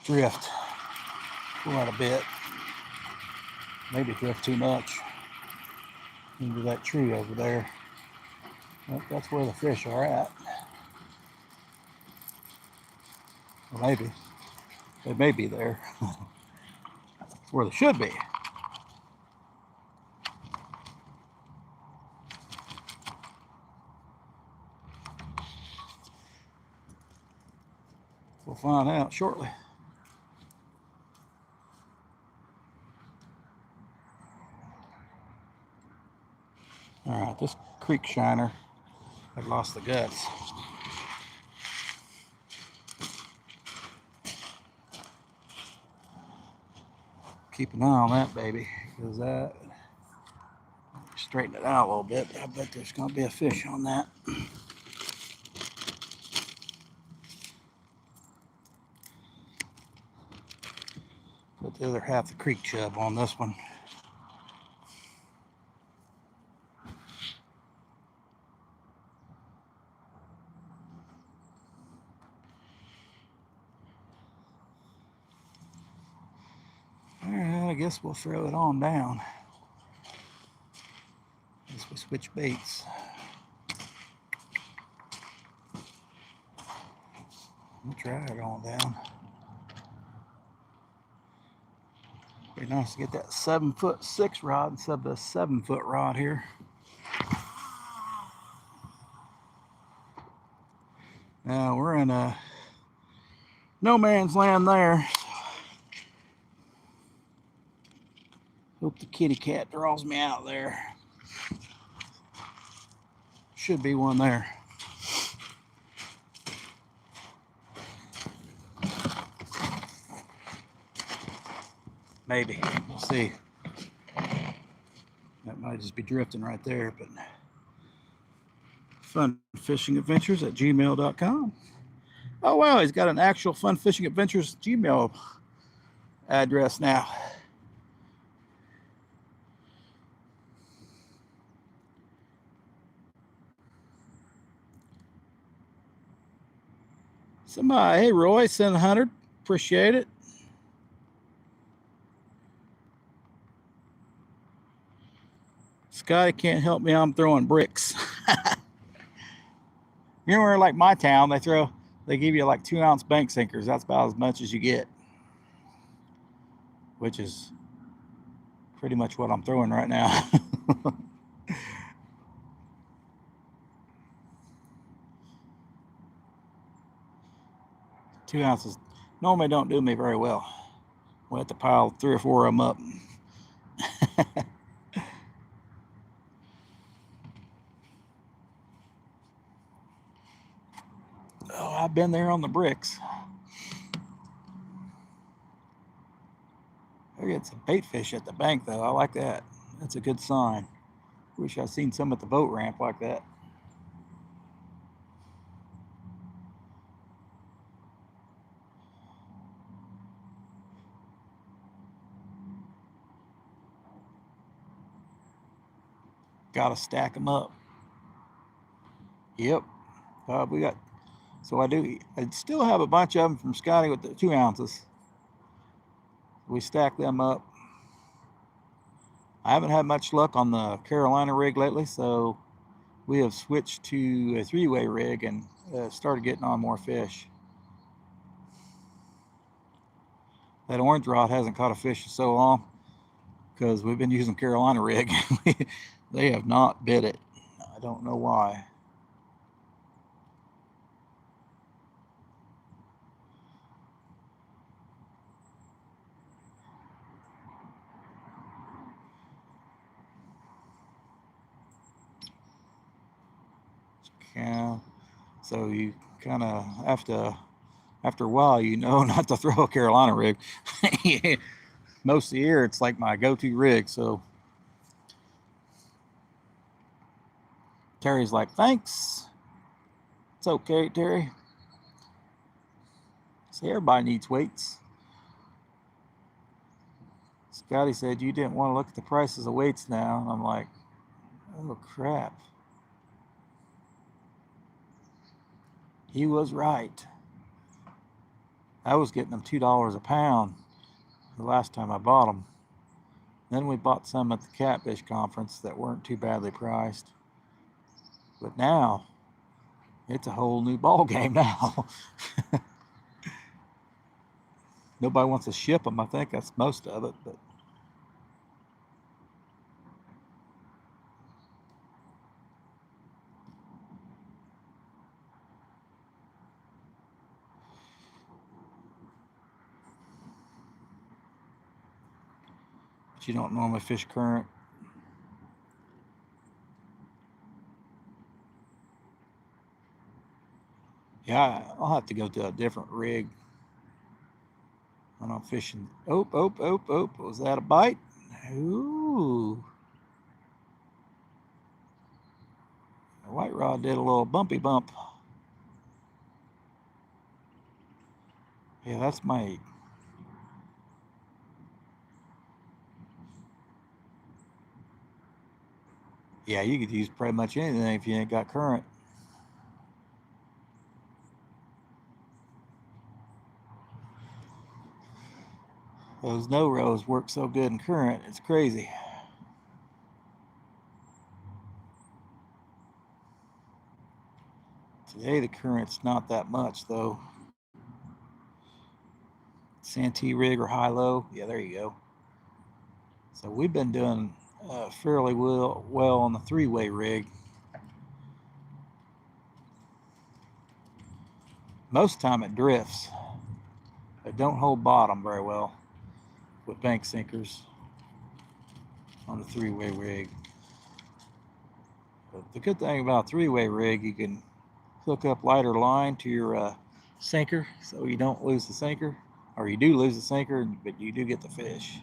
drift quite a bit. Maybe drift too much into that tree over there. Well, that's where the fish are at. Or maybe. They may be there. That's where they should be. We'll find out shortly. All right, this creek shiner, I've lost the guts. Keep an eye on that baby, because that, straighten it out a little bit, but I bet there's going to be a fish on that. Put the other half the creek chub on this one. All right, I guess we'll throw it on down as we switch baits. We'll try it on down. Be nice to get that 7'6" rod instead of the 7-foot rod here. Now we're in a no man's land there. Hope the kitty cat draws me out there. Should be one there. Maybe. We'll see. might just be drifting right there, but funfishingadventures@gmail.com. Oh wow, he's got an actual Fun Fishing Adventures Gmail address now. Somebody, hey Roy, send 100. Appreciate it. Scotty can't help me. I'm throwing bricks. You know, like my town, they give you like 2-ounce bank sinkers. That's about as much as you get, which is pretty much what I'm throwing right now. 2 ounces normally don't do me very well. We'll have to pile 3 or 4 of them up. Oh, I've been there on the bricks. I get some bait fish at the bank though. I like that. That's a good sign. Wish I'd seen some at the boat ramp like that. Gotta stack them up. Yep. We got. So I still have a bunch of them from Scotty with the 2 ounces. We stack them up. I haven't had much luck on the Carolina rig lately, so we have switched to a 3-way rig and started getting on more fish. That orange rod hasn't caught a fish in so long because we've been using Carolina rig. They have not bit it. I don't know why. Yeah. So you kind of after a while, you know not to throw a Carolina rig. Most of the year, it's like my go-to rig. So Terry's like, thanks. It's okay, Terry. See, everybody needs weights. Scotty said you didn't want to look at the prices of weights now. And I'm like, oh crap. He was right. I was getting them $2 a pound the last time I bought them. Then we bought some at the Catfish conference that weren't too badly priced. But now, it's a whole new ball game now. Nobody wants to ship them. I think that's most of it. But you don't normally fish current. Yeah, I'll have to go to a different rig when I'm fishing. Oh. Was that a bite? Ooh. The white rod did a little bumpy bump. Yeah, that's my. Yeah, you could use pretty much anything if you ain't got current. Those no-rows work so good in current, it's crazy. Today the current's not that much though. Santee rig or high-low. Yeah, there you go. So we've been doing fairly well on the 3-way rig. Most time it drifts. It don't hold bottom very well with bank sinkers on the 3-way rig. But the good thing about a 3-way rig, you can hook up lighter line to your sinker so you don't lose the sinker, or you do lose the sinker, but you do get the fish.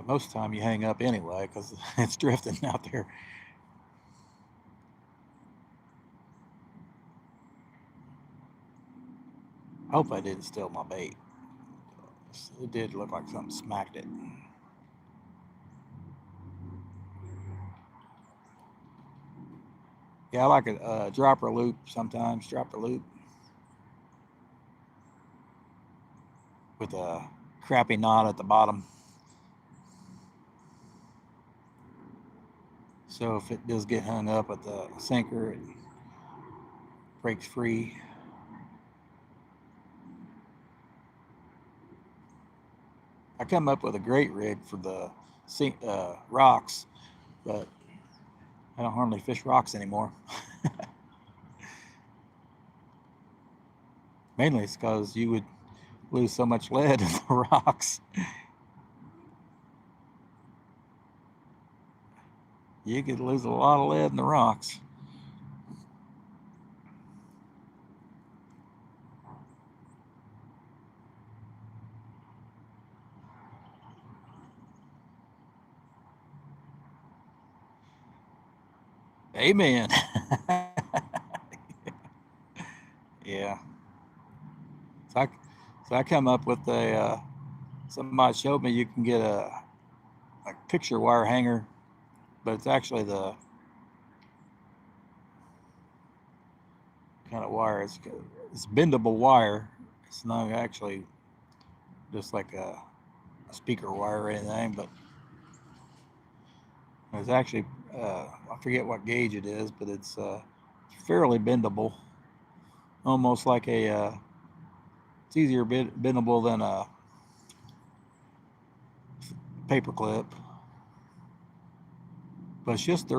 Most of the time you hang up anyway because it's drifting out there. I hope I didn't steal my bait. It did look like something smacked it. Yeah, I like a dropper loop sometimes, dropper loop with a crappy knot at the bottom. So if it does get hung up at the sinker, it breaks free. I come up with a great rig for the rocks, but I don't hardly fish rocks anymore. Mainly it's because you would lose so much lead in the rocks. You could lose a lot of lead in the rocks. Amen. Yeah. So I, so I come up with somebody showed me you can get a picture wire hanger, but it's actually the kind of wire. It's bendable wire. It's not actually just like a speaker wire or anything, but it's actually I forget what gauge it is, but it's fairly bendable, almost like it's easier bendable than a paper clip, but it's just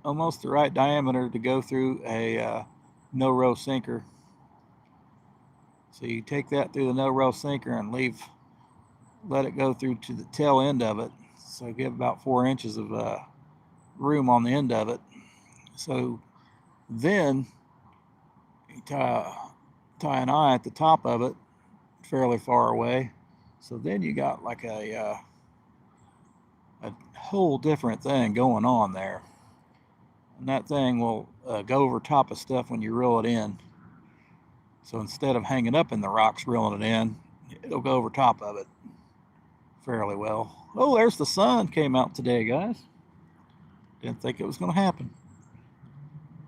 almost the right diameter to go through a no row sinker. So you take that through the no row sinker and let it go through to the tail end of it. So give about 4 inches of room on the end of it. So then you tie an eye at the top of it, fairly far away. So then you got like a whole different thing going on there. And that thing will go over top of stuff when you reel it in. So instead of hanging up in the rocks reeling it in, it'll go over top of it fairly well. Oh, there's the sun came out today, guys. Didn't think it was going to happen.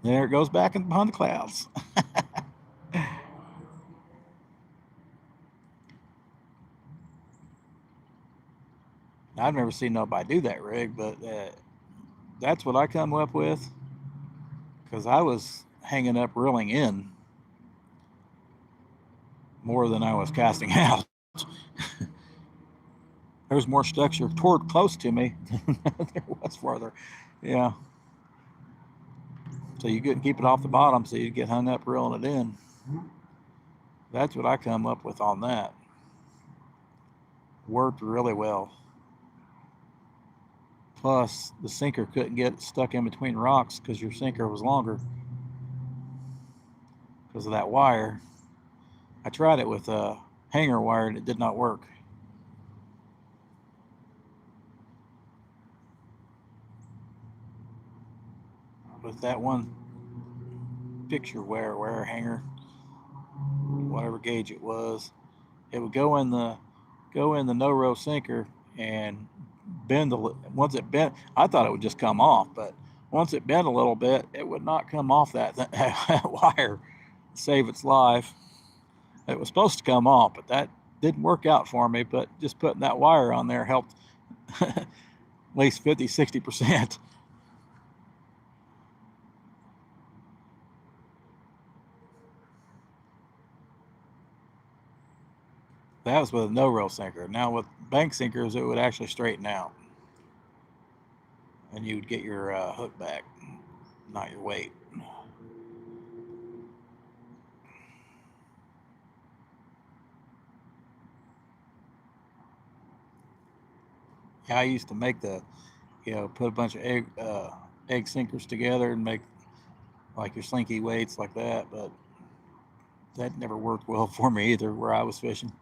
There it goes back in behind the clouds. I've never seen nobody do that rig, but that's what I come up with because I was hanging up reeling in more than I was casting out. There was more structure toward close to me than there was farther. Yeah. So you couldn't keep it off the bottom, so you'd get hung up reeling it in. That's what I come up with on that. Worked really well. Plus, the sinker couldn't get stuck in between rocks because your sinker was longer because of that wire. I tried it with a hanger wire and it did not work. With that one picture wire hanger, whatever gauge it was, it would go in the no row sinker and bend once it bent. I thought it would just come off, but once it bent a little bit, it would not come off that wire, save its life. It was supposed to come off, but that didn't work out for me. But just putting that wire on there helped at least 50-60%. That was with a no row sinker. Now with bank sinkers, it would actually straighten out, and you would get your hook back, not your weight. Yeah, I used to make put a bunch of egg sinkers together and make like your slinky weights like that, but that never worked well for me either where I was fishing.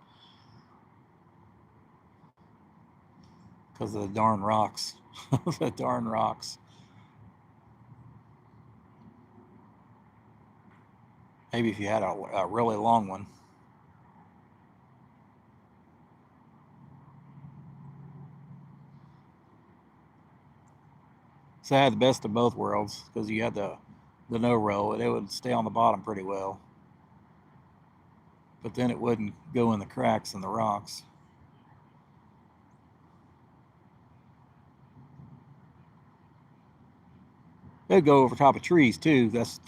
because of the darn rocks. The darn rocks. Maybe if you had a really long one. So I had the best of both worlds because you had the no roll and it would stay on the bottom pretty well. But then it wouldn't go in the cracks in the rocks. It'd go over top of trees too. That's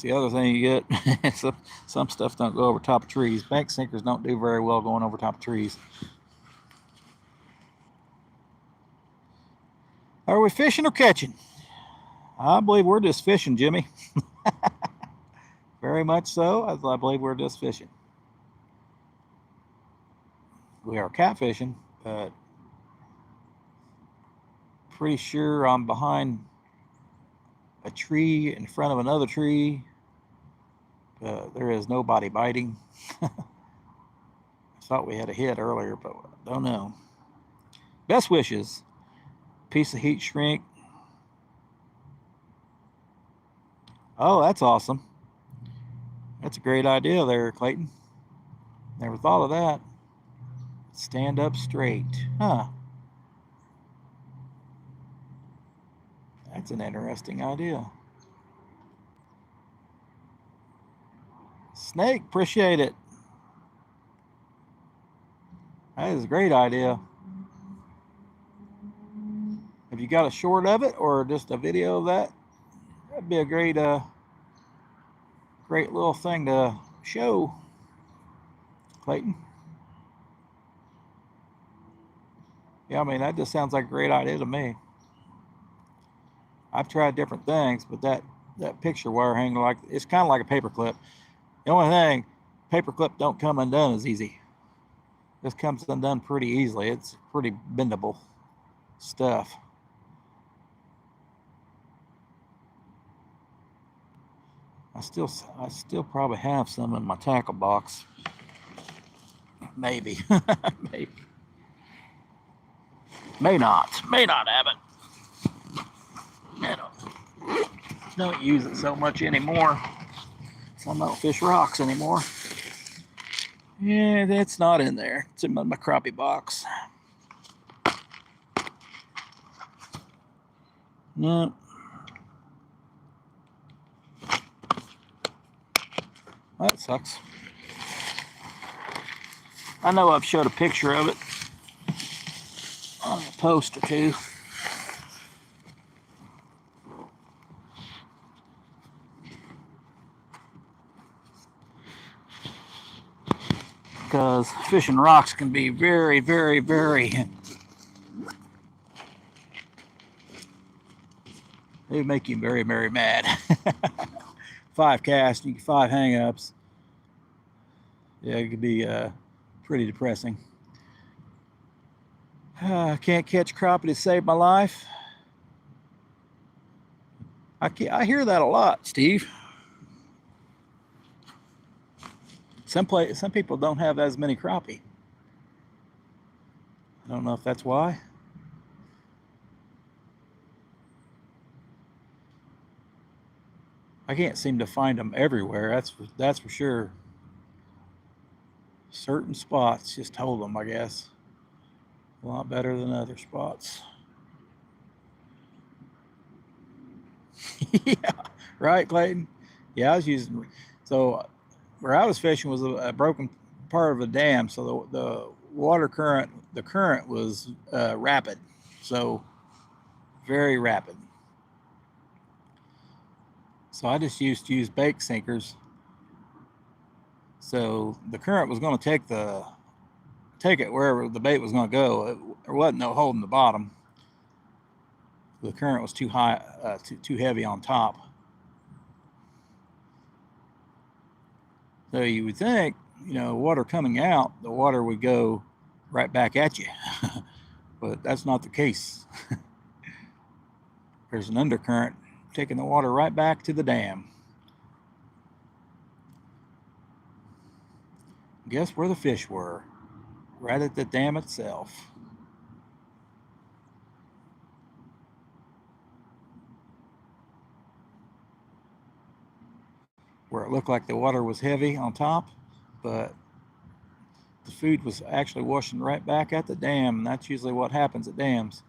the other thing you get. So, some stuff don't go over top of trees. Bank sinkers don't do very well going over top of trees. Are we fishing or catching? I believe we're just fishing, Jimmy. Very much so. I believe we're just fishing. We are catfishing, but pretty sure I'm behind a tree in front of another tree. There is nobody biting. I thought we had a hit earlier, but don't know. Best wishes. Piece of heat shrink. Oh, that's awesome. That's a great idea there, Clayton. Never thought of that. Stand up straight. Huh. That's an interesting idea. Snake, appreciate it. That is a great idea. Have you got a short of it or just a video of that? That'd be a great great little thing to show, Clayton. Yeah, I mean, that just sounds like a great idea to me. I've tried different things, but that picture wire hanger, like, it's kind of like a paper clip. The only thing, paper clip don't come undone as easy. This comes undone pretty easily. It's pretty bendable stuff. I still probably have some in my tackle box. Maybe. Maybe. May not have it. I don't use it so much anymore. So I don't fish rocks anymore. Yeah, that's not in there. It's in my crappie box. No. That sucks. I know I've showed a picture of it on a post or two. Because fishing rocks can be very, very, very. They make you very, very mad. 5 casts, 5 hang-ups. Yeah, it could be pretty depressing. Can't catch crappie to save my life. I hear that a lot, Steve. Some people don't have as many crappie. I don't know if that's why. I can't seem to find them everywhere. That's for sure. Certain spots just hold them, I guess, a lot better than other spots. Yeah, right, Clayton. Yeah, I was using. So where I was fishing was a broken part of a dam, so the water current, the current was rapid, so very rapid. So I just used to use bait sinkers. So the current was going to take it wherever the bait was going to go. There wasn't no holding the bottom. The current was too high, too heavy on top. So you would think, water coming out, the water would go right back at you. But that's not the case. There's an undercurrent taking the water right back to the dam. Guess where the fish were? Right at the dam itself. where it looked like the water was heavy on top, but the food was actually washing right back at the dam, and that's usually what happens at dams.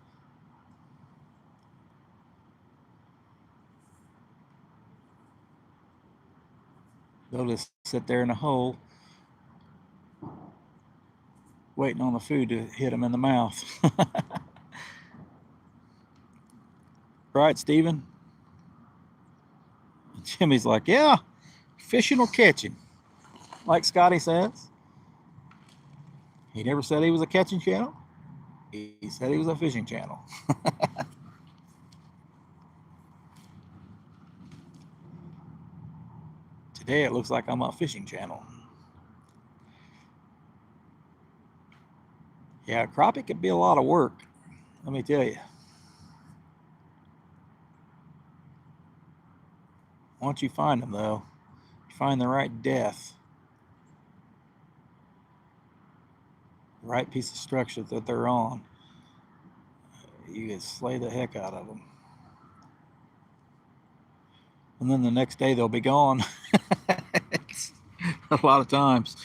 They'll just sit there in a hole waiting on the food to hit them in the mouth. Right, Stephen? Jimmy's like, yeah, fishing or catching. Like Scotty says. He never said he was a catching channel. He said he was a fishing channel. Today it looks like I'm a fishing channel. Yeah, crappie could be a lot of work, let me tell you. Once you find them, though, you find the right depth, the right piece of structure that they're on, you can slay the heck out of them. And then the next day they'll be gone. A lot of times.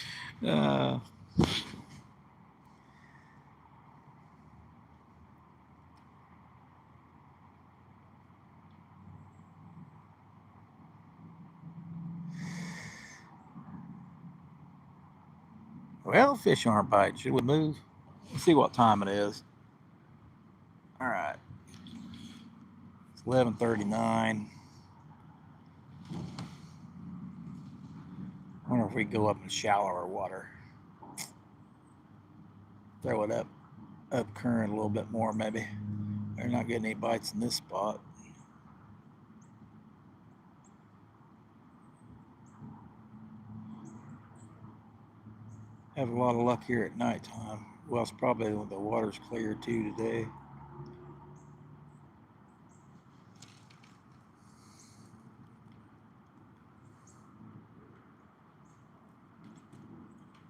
Well, fish aren't biting. Should we move? Let's see what time it is. All right. It's 11:39. I wonder if we go up in shallower water. Throw it up current a little bit more, maybe. They're not getting any bites in this spot. Have a lot of luck here at nighttime. Well, it's probably the water's clear too today.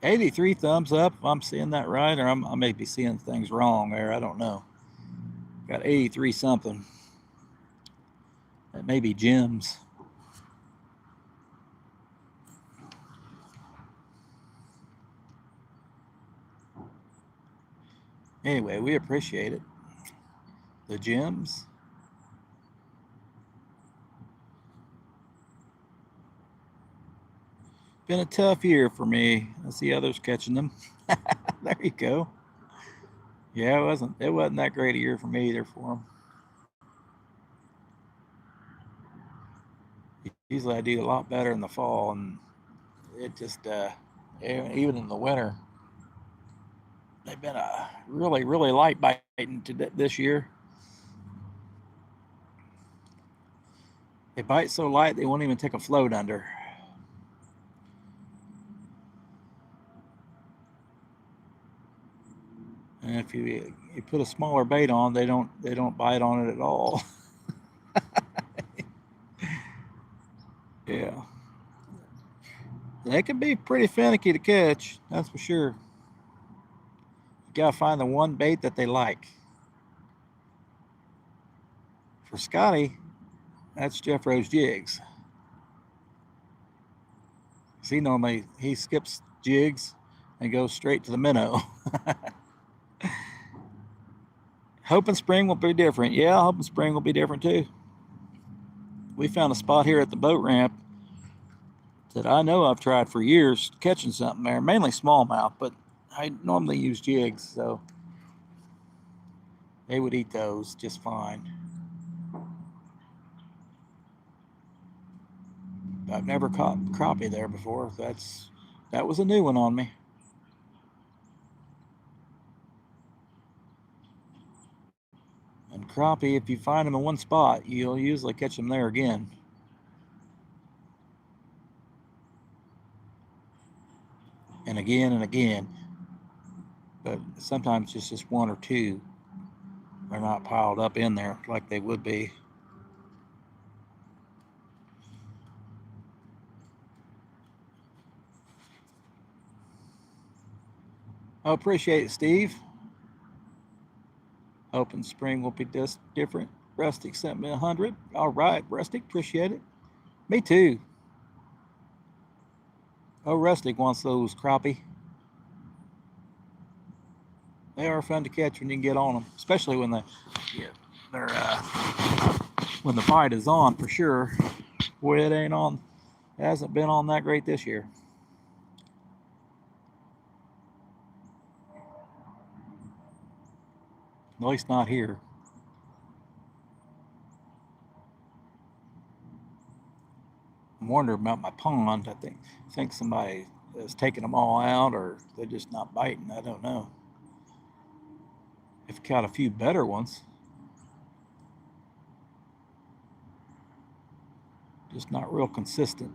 '83 thumbs up. If I'm seeing that right, or I may be seeing things wrong there. I don't know. Got 83 something. That may be Jim's. Anyway, we appreciate it. The gems. Been a tough year for me. I see others catching them. There you go. Yeah, it wasn't that great a year for me either for them. Usually I do a lot better in the fall, and it just even in the winter, they've been really, really light biting this year. They bite so light they won't even take a float under. And if you put a smaller bait on, they don't bite on it at all. Yeah, they can be pretty finicky to catch, that's for sure. You gotta find the one bait that they like. For Scotty, that's Jeff Rose jigs. He skips jigs and goes straight to the minnow. Hope and Spring will be different. Yeah, Hope and Spring will be different too. We found a spot here at the boat ramp that I know I've tried for years catching something there, mainly smallmouth, but I normally use jigs, so they would eat those just fine. I've never caught crappie there before. That was a new one on me. And crappie, if you find them in one spot, you'll usually catch them there again. And again and again. But sometimes it's just one or two. They're not piled up in there like they would be. I appreciate it, Steve. Hope and Spring will be just different. Rustic sent me 100. All right, Rustic, appreciate it. Me too. Oh, Rustic wants those crappie. They are fun to catch when you can get on them, especially when they're when the bite is on for sure. Boy, it ain't on. It hasn't been on that great this year. At least not here. I'm wondering about my pond. I think somebody is taking them all out, or they're just not biting. I don't know. I've caught a few better ones, just not real consistent.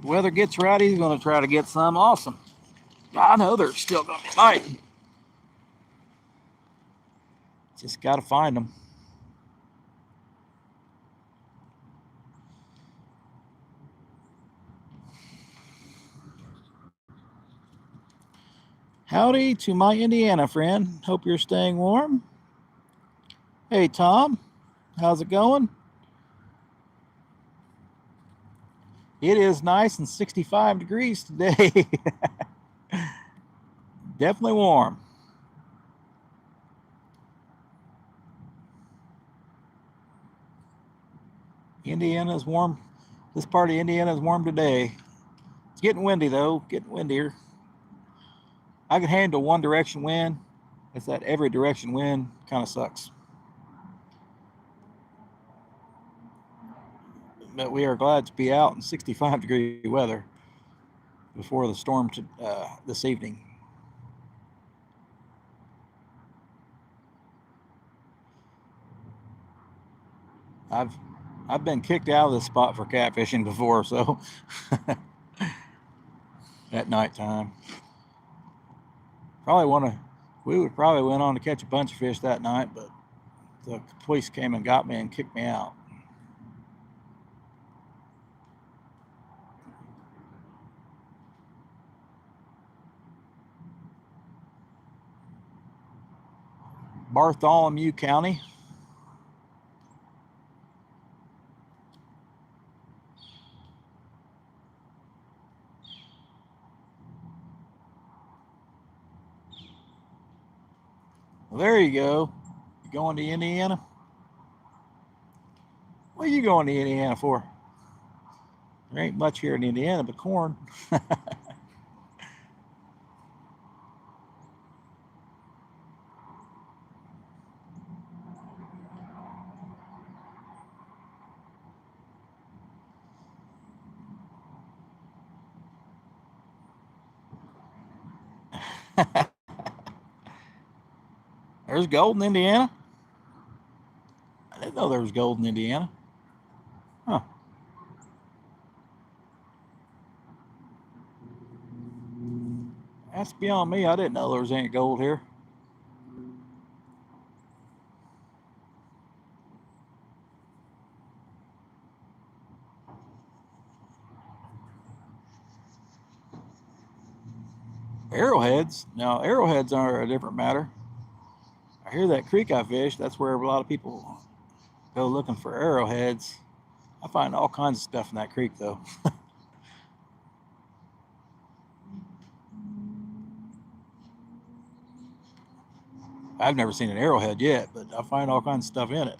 The weather gets right, he's going to try to get some. Awesome. I know they're still going to be biting. Just got to find them. Howdy to my Indiana friend. Hope you're staying warm. Hey, Tom. How's it going? It is nice and 65 degrees today. Definitely warm. Indiana is warm. This part of Indiana is warm today. It's getting windy though, getting windier. I can handle one direction wind. It's that every direction wind kind of sucks. But we are glad to be out in 65-degree weather before the storm this evening. I've I've been kicked out of this spot for catfishing before, so at nighttime. We would probably went on to catch a bunch of fish that night, but the police came and got me and kicked me out. Bartholomew County. Well, there you go. You going to Indiana? What are you going to Indiana for? There ain't much here in Indiana but corn. There's gold in Indiana? I didn't know there was gold in Indiana. Huh. That's beyond me. I didn't know there was any gold here. Arrowheads? Now, arrowheads are a different matter. I hear that creek I fish, that's where a lot of people go looking for arrowheads. I find all kinds of stuff in that creek, though. I've never seen an arrowhead yet, but I find all kinds of stuff in it.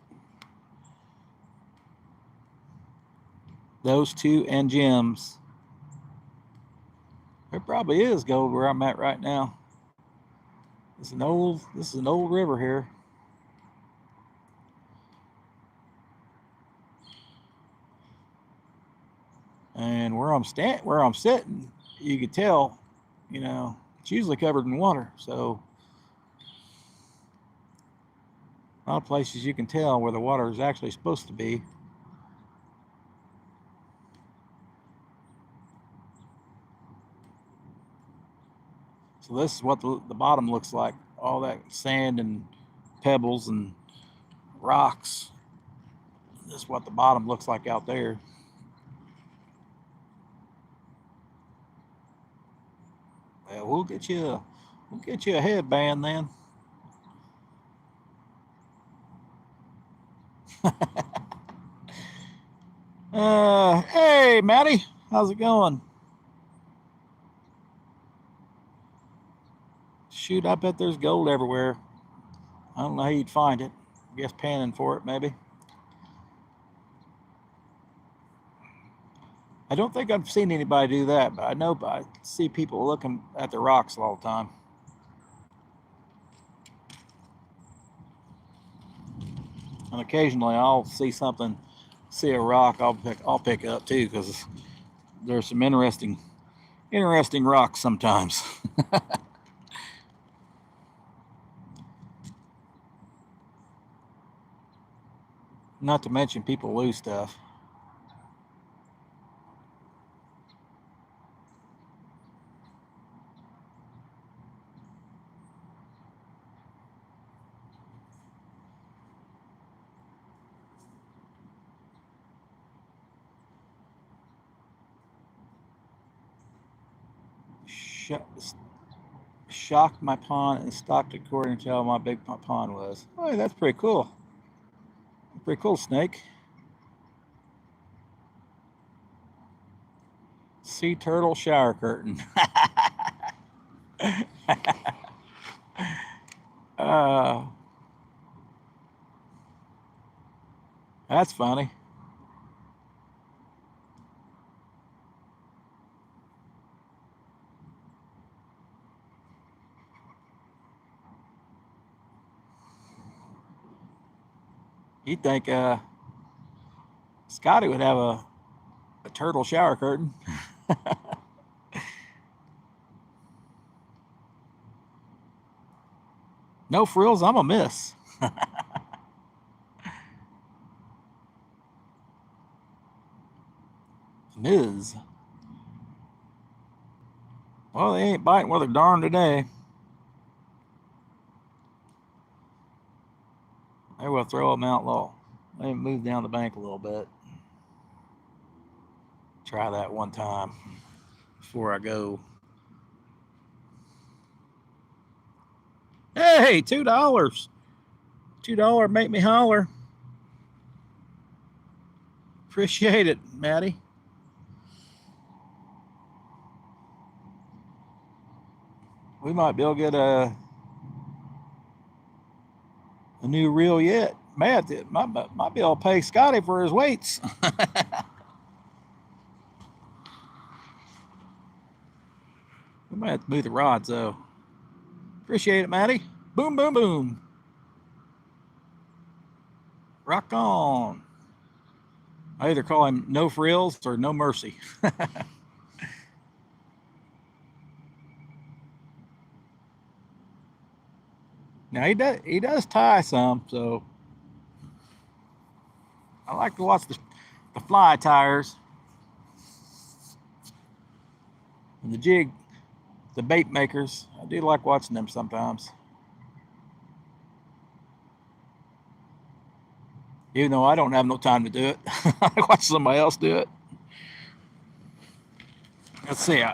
Those two and gems. There probably is gold where I'm at right now. This is an old river here. And where I'm sitting, you could tell, it's usually covered in water. So a lot of places you can tell where the water is actually supposed to be. So this is what the bottom looks like. All that sand and pebbles and rocks. This is what the bottom looks like out there. Yeah, we'll get you a headband then. Hey, Maddie, how's it going? Shoot, I bet there's gold everywhere. I don't know how you'd find it. I guess panning for it, maybe. I don't think I've seen anybody do that, but I know I see people looking at the rocks all the time. And occasionally I'll see a rock, I'll pick it up too, because there's some interesting rocks sometimes. Not to mention people lose stuff. Shocked my pond and stopped according to how my big pond was. Oh, that's pretty cool. Pretty cool, Snake. Sea turtle shower curtain. uh, that's funny. You'd think Scotty would have a turtle shower curtain. No frills, I'm a miss. Ms. Well, they ain't biting worth a darn today. Maybe we'll throw them out low. Maybe move down the bank a little bit. Try that one time before I go. Hey, $2. $2 make me holler. Appreciate it, Maddie. We might be able to get a new reel yet. Matt might be able to pay Scotty for his weights. We might have to move the rods though. Appreciate it, Maddie. Boom, boom, boom. Rock on. I either call him No Frills or No Mercy. Now he does tie some, so I like to watch the fly tires and the bait makers. I do like watching them sometimes. Even though I don't have no time to do it. I watch somebody else do it. Let's see.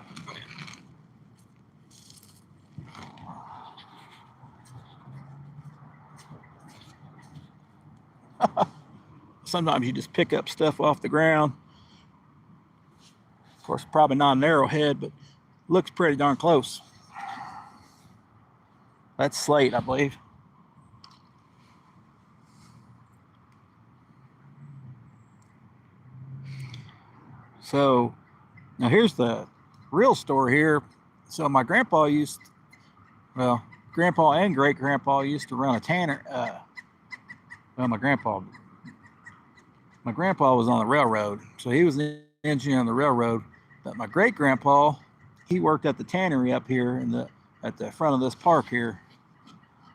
Sometimes you just pick up stuff off the ground. Of course, probably not an arrowhead, but looks pretty darn close. That's slate, I believe. So now here's the real story here. So my grandpa grandpa and great grandpa used to run a tanner. Well, my grandpa was on the railroad, so he was the engineer on the railroad. But my great grandpa, he worked at the tannery up here at the front of this park here.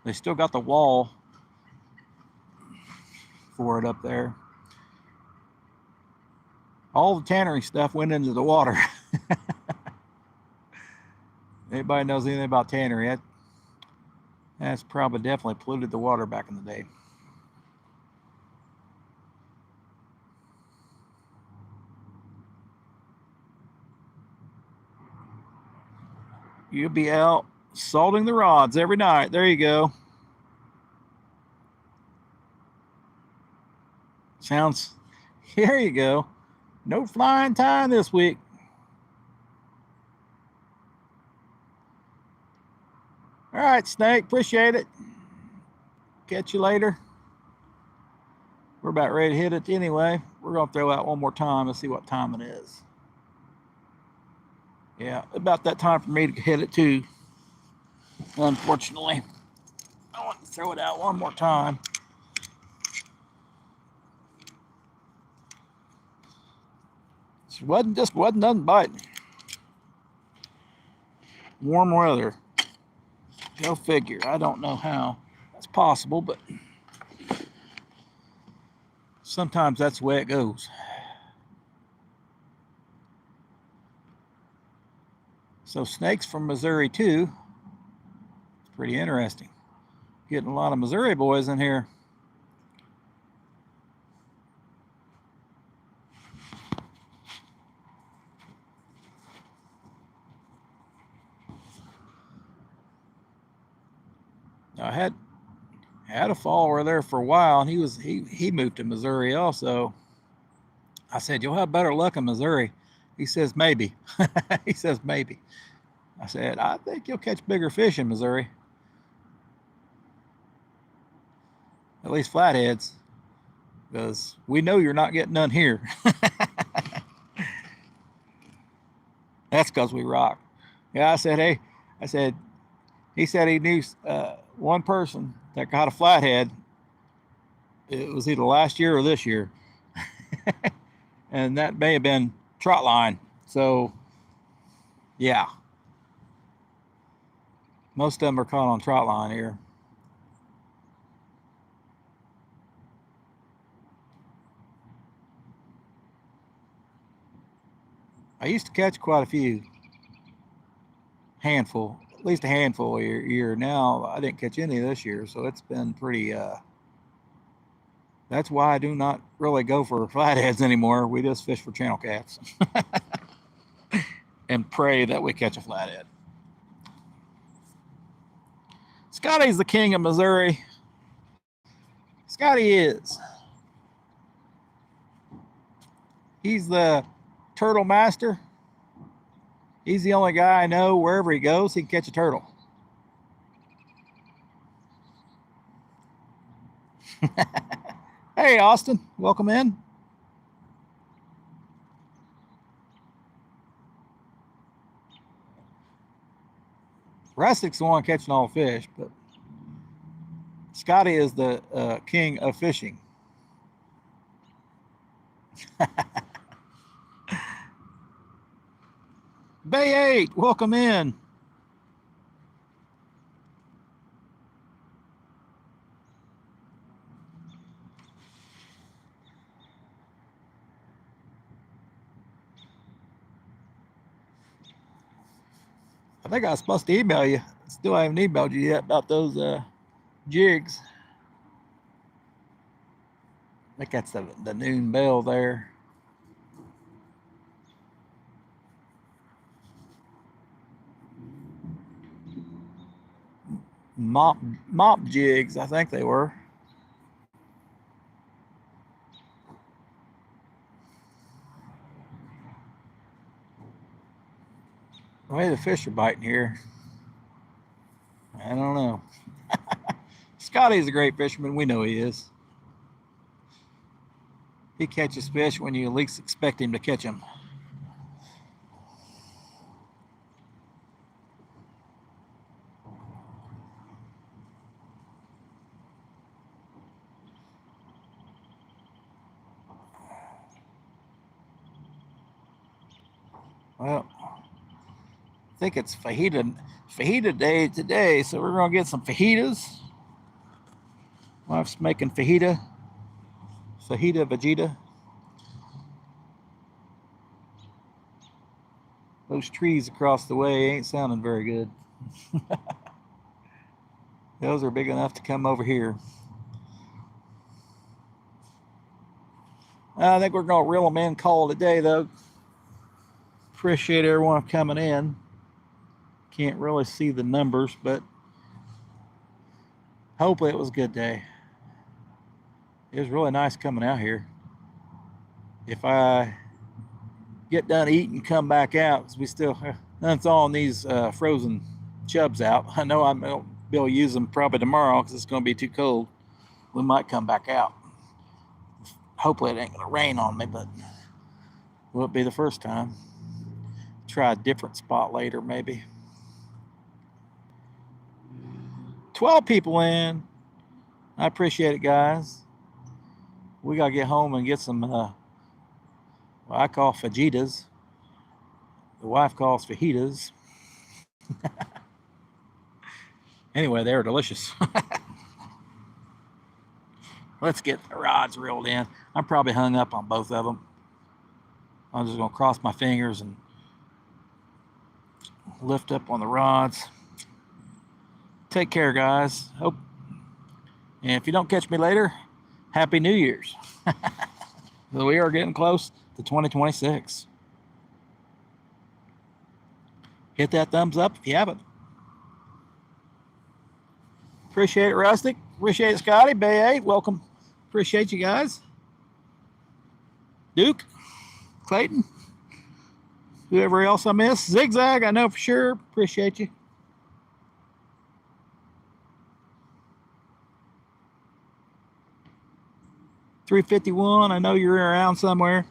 They still got the wall for it up there. All the tannery stuff went into the water. Anybody knows anything about tannery? That's probably definitely polluted the water back in the day. You'll be out salting the rods every night. There you go. Sounds, here you go. No flying time this week. All right, Snake, appreciate it. Catch you later. We're about ready to hit it anyway. We're going to throw out one more time and see what time it is. Yeah, about that time for me to hit it too. Unfortunately, I want to throw it out one more time. Just wasn't nothing biting. Warm weather. Go figure. I don't know how that's possible, but sometimes that's the way it goes. So snakes from Missouri too. It's pretty interesting. Getting a lot of Missouri boys in here. I had a follower there for a while, and he moved to Missouri also. I said, "You'll have better luck in Missouri." He says, "Maybe." He says, "Maybe." I said, "I think you'll catch bigger fish in Missouri, at least flatheads, because we know you're not getting none here." That's because we rock. Yeah, I said, "Hey," I said, he said he knew one person that got a flathead. It was either last year or this year. And that may have been trot line. So, yeah. Most of them are caught on trot line here. I used to catch quite a few. Handful. At least a handful a year. Now, I didn't catch any this year. So, it's been pretty... that's why I do not really go for flatheads anymore. We just fish for channel cats. And pray that we catch a flathead. Scotty's the king of Missouri. Scotty is. He's the turtle master. He's the only guy I know wherever he goes, he can catch a turtle. Hey, Austin, welcome in. Rustic's the one catching all the fish, but Scotty is the king of fishing. Bay 8, welcome in. I think I was supposed to email you. Still haven't emailed you yet about those jigs. I think that's the noon bell there. Mop jigs, I think they were. The way the fish are biting here, I don't know. Scotty's a great fisherman. We know he is. He catches fish when you least expect him to catch them. Well, I think it's fajita day today, so we're gonna get some fajitas. Wife's making fajita vegeta. Those trees across the way ain't sounding very good. Those are big enough to come over here. I think we're gonna reel them in, call it a day though. Appreciate everyone coming in. Can't really see the numbers, but hopefully it was a good day. It was really nice coming out here. If I get done eating, come back out, because we still done thawing these frozen chubs out. I know I won't be able to use them probably tomorrow because it's going to be too cold. We might come back out. Hopefully it ain't going to rain on me, but will it be the first time? Try a different spot later, maybe. 12 people in. I appreciate it, guys. We got to get home and get some, what I call fajitas. The wife calls fajitas. Anyway, they were delicious. Let's get the rods reeled in. I'm probably hung up on both of them. I'm just going to cross my fingers and lift up on the rods. Take care, guys. Hope. And if you don't catch me later, Happy New Year's. We are getting close to 2026. Hit that thumbs up if you haven't. Appreciate it, Rustic. Appreciate it, Scotty. Bay 8, welcome. Appreciate you guys. Duke, Clayton, whoever else I missed. Zigzag, I know for sure. Appreciate you. $351, I know you're around somewhere.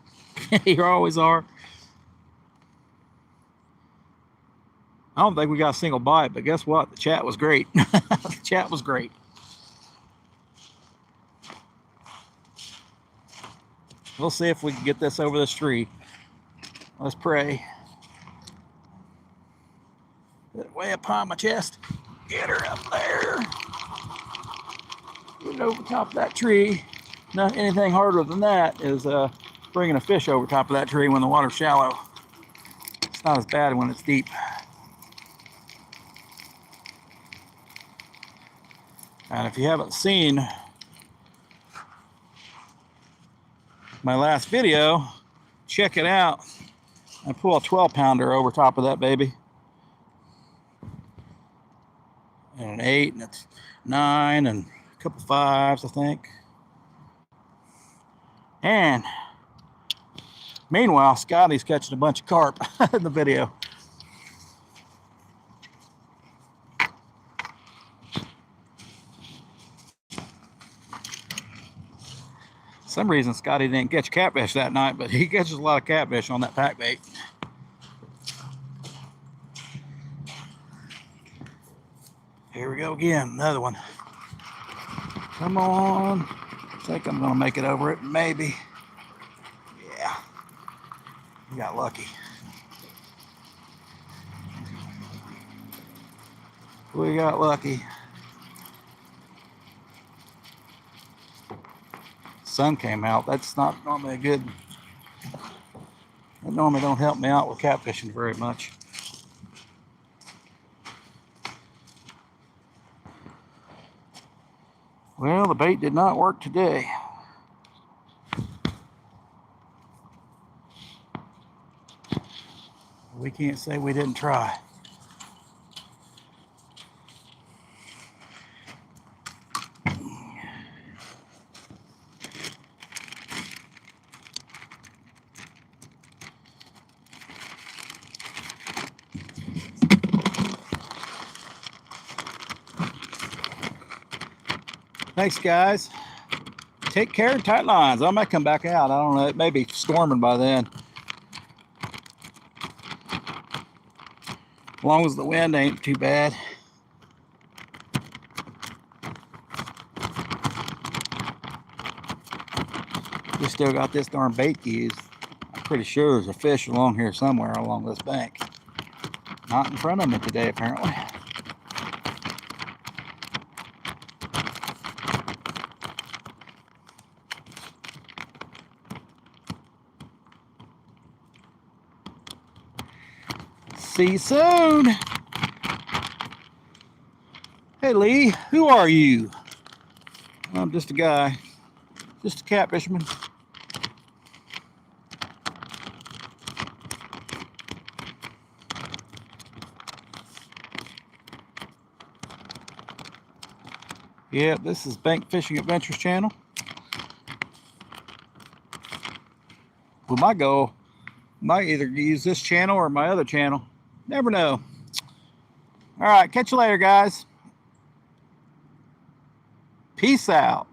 You always are. I don't think we got a single bite, but guess what? The chat was great. The chat was great. We'll see if we can get this over this tree. Let's pray. Get it way up high on my chest. Get her up there. Get it over top of that tree. Not anything harder than that is bringing a fish over top of that tree when the water's shallow. It's not as bad when it's deep. And if you haven't seen my last video, check it out. I pull a 12-pounder over top of that baby. And an 8, and it's 9, and a couple 5s, I think. And meanwhile, Scotty's catching a bunch of carp in the video. For some reason, Scotty didn't catch catfish that night, but he catches a lot of catfish on that pack bait. Here we go again, another one. Come on. I think I'm gonna make it over it, maybe. Yeah, we got lucky. We got lucky. Sun came out. That's not normally a good. That normally don't help me out with catfishing very much. Well, the bait did not work today. We can't say we didn't try. Thanks, guys. Take care, tight lines. I might come back out. I don't know. It may be storming by then. As long as the wind ain't too bad. We still got this darn bait to use. I'm pretty sure there's a fish along here somewhere along this bank. Not in front of me today, apparently. See you soon. Hey Lee, who are you? I'm just a guy, just a cat fisherman. Yeah, this is Bank Fishing Adventures channel. We might either use this channel or my other channel. Never know. All right, catch you later, guys. Peace out.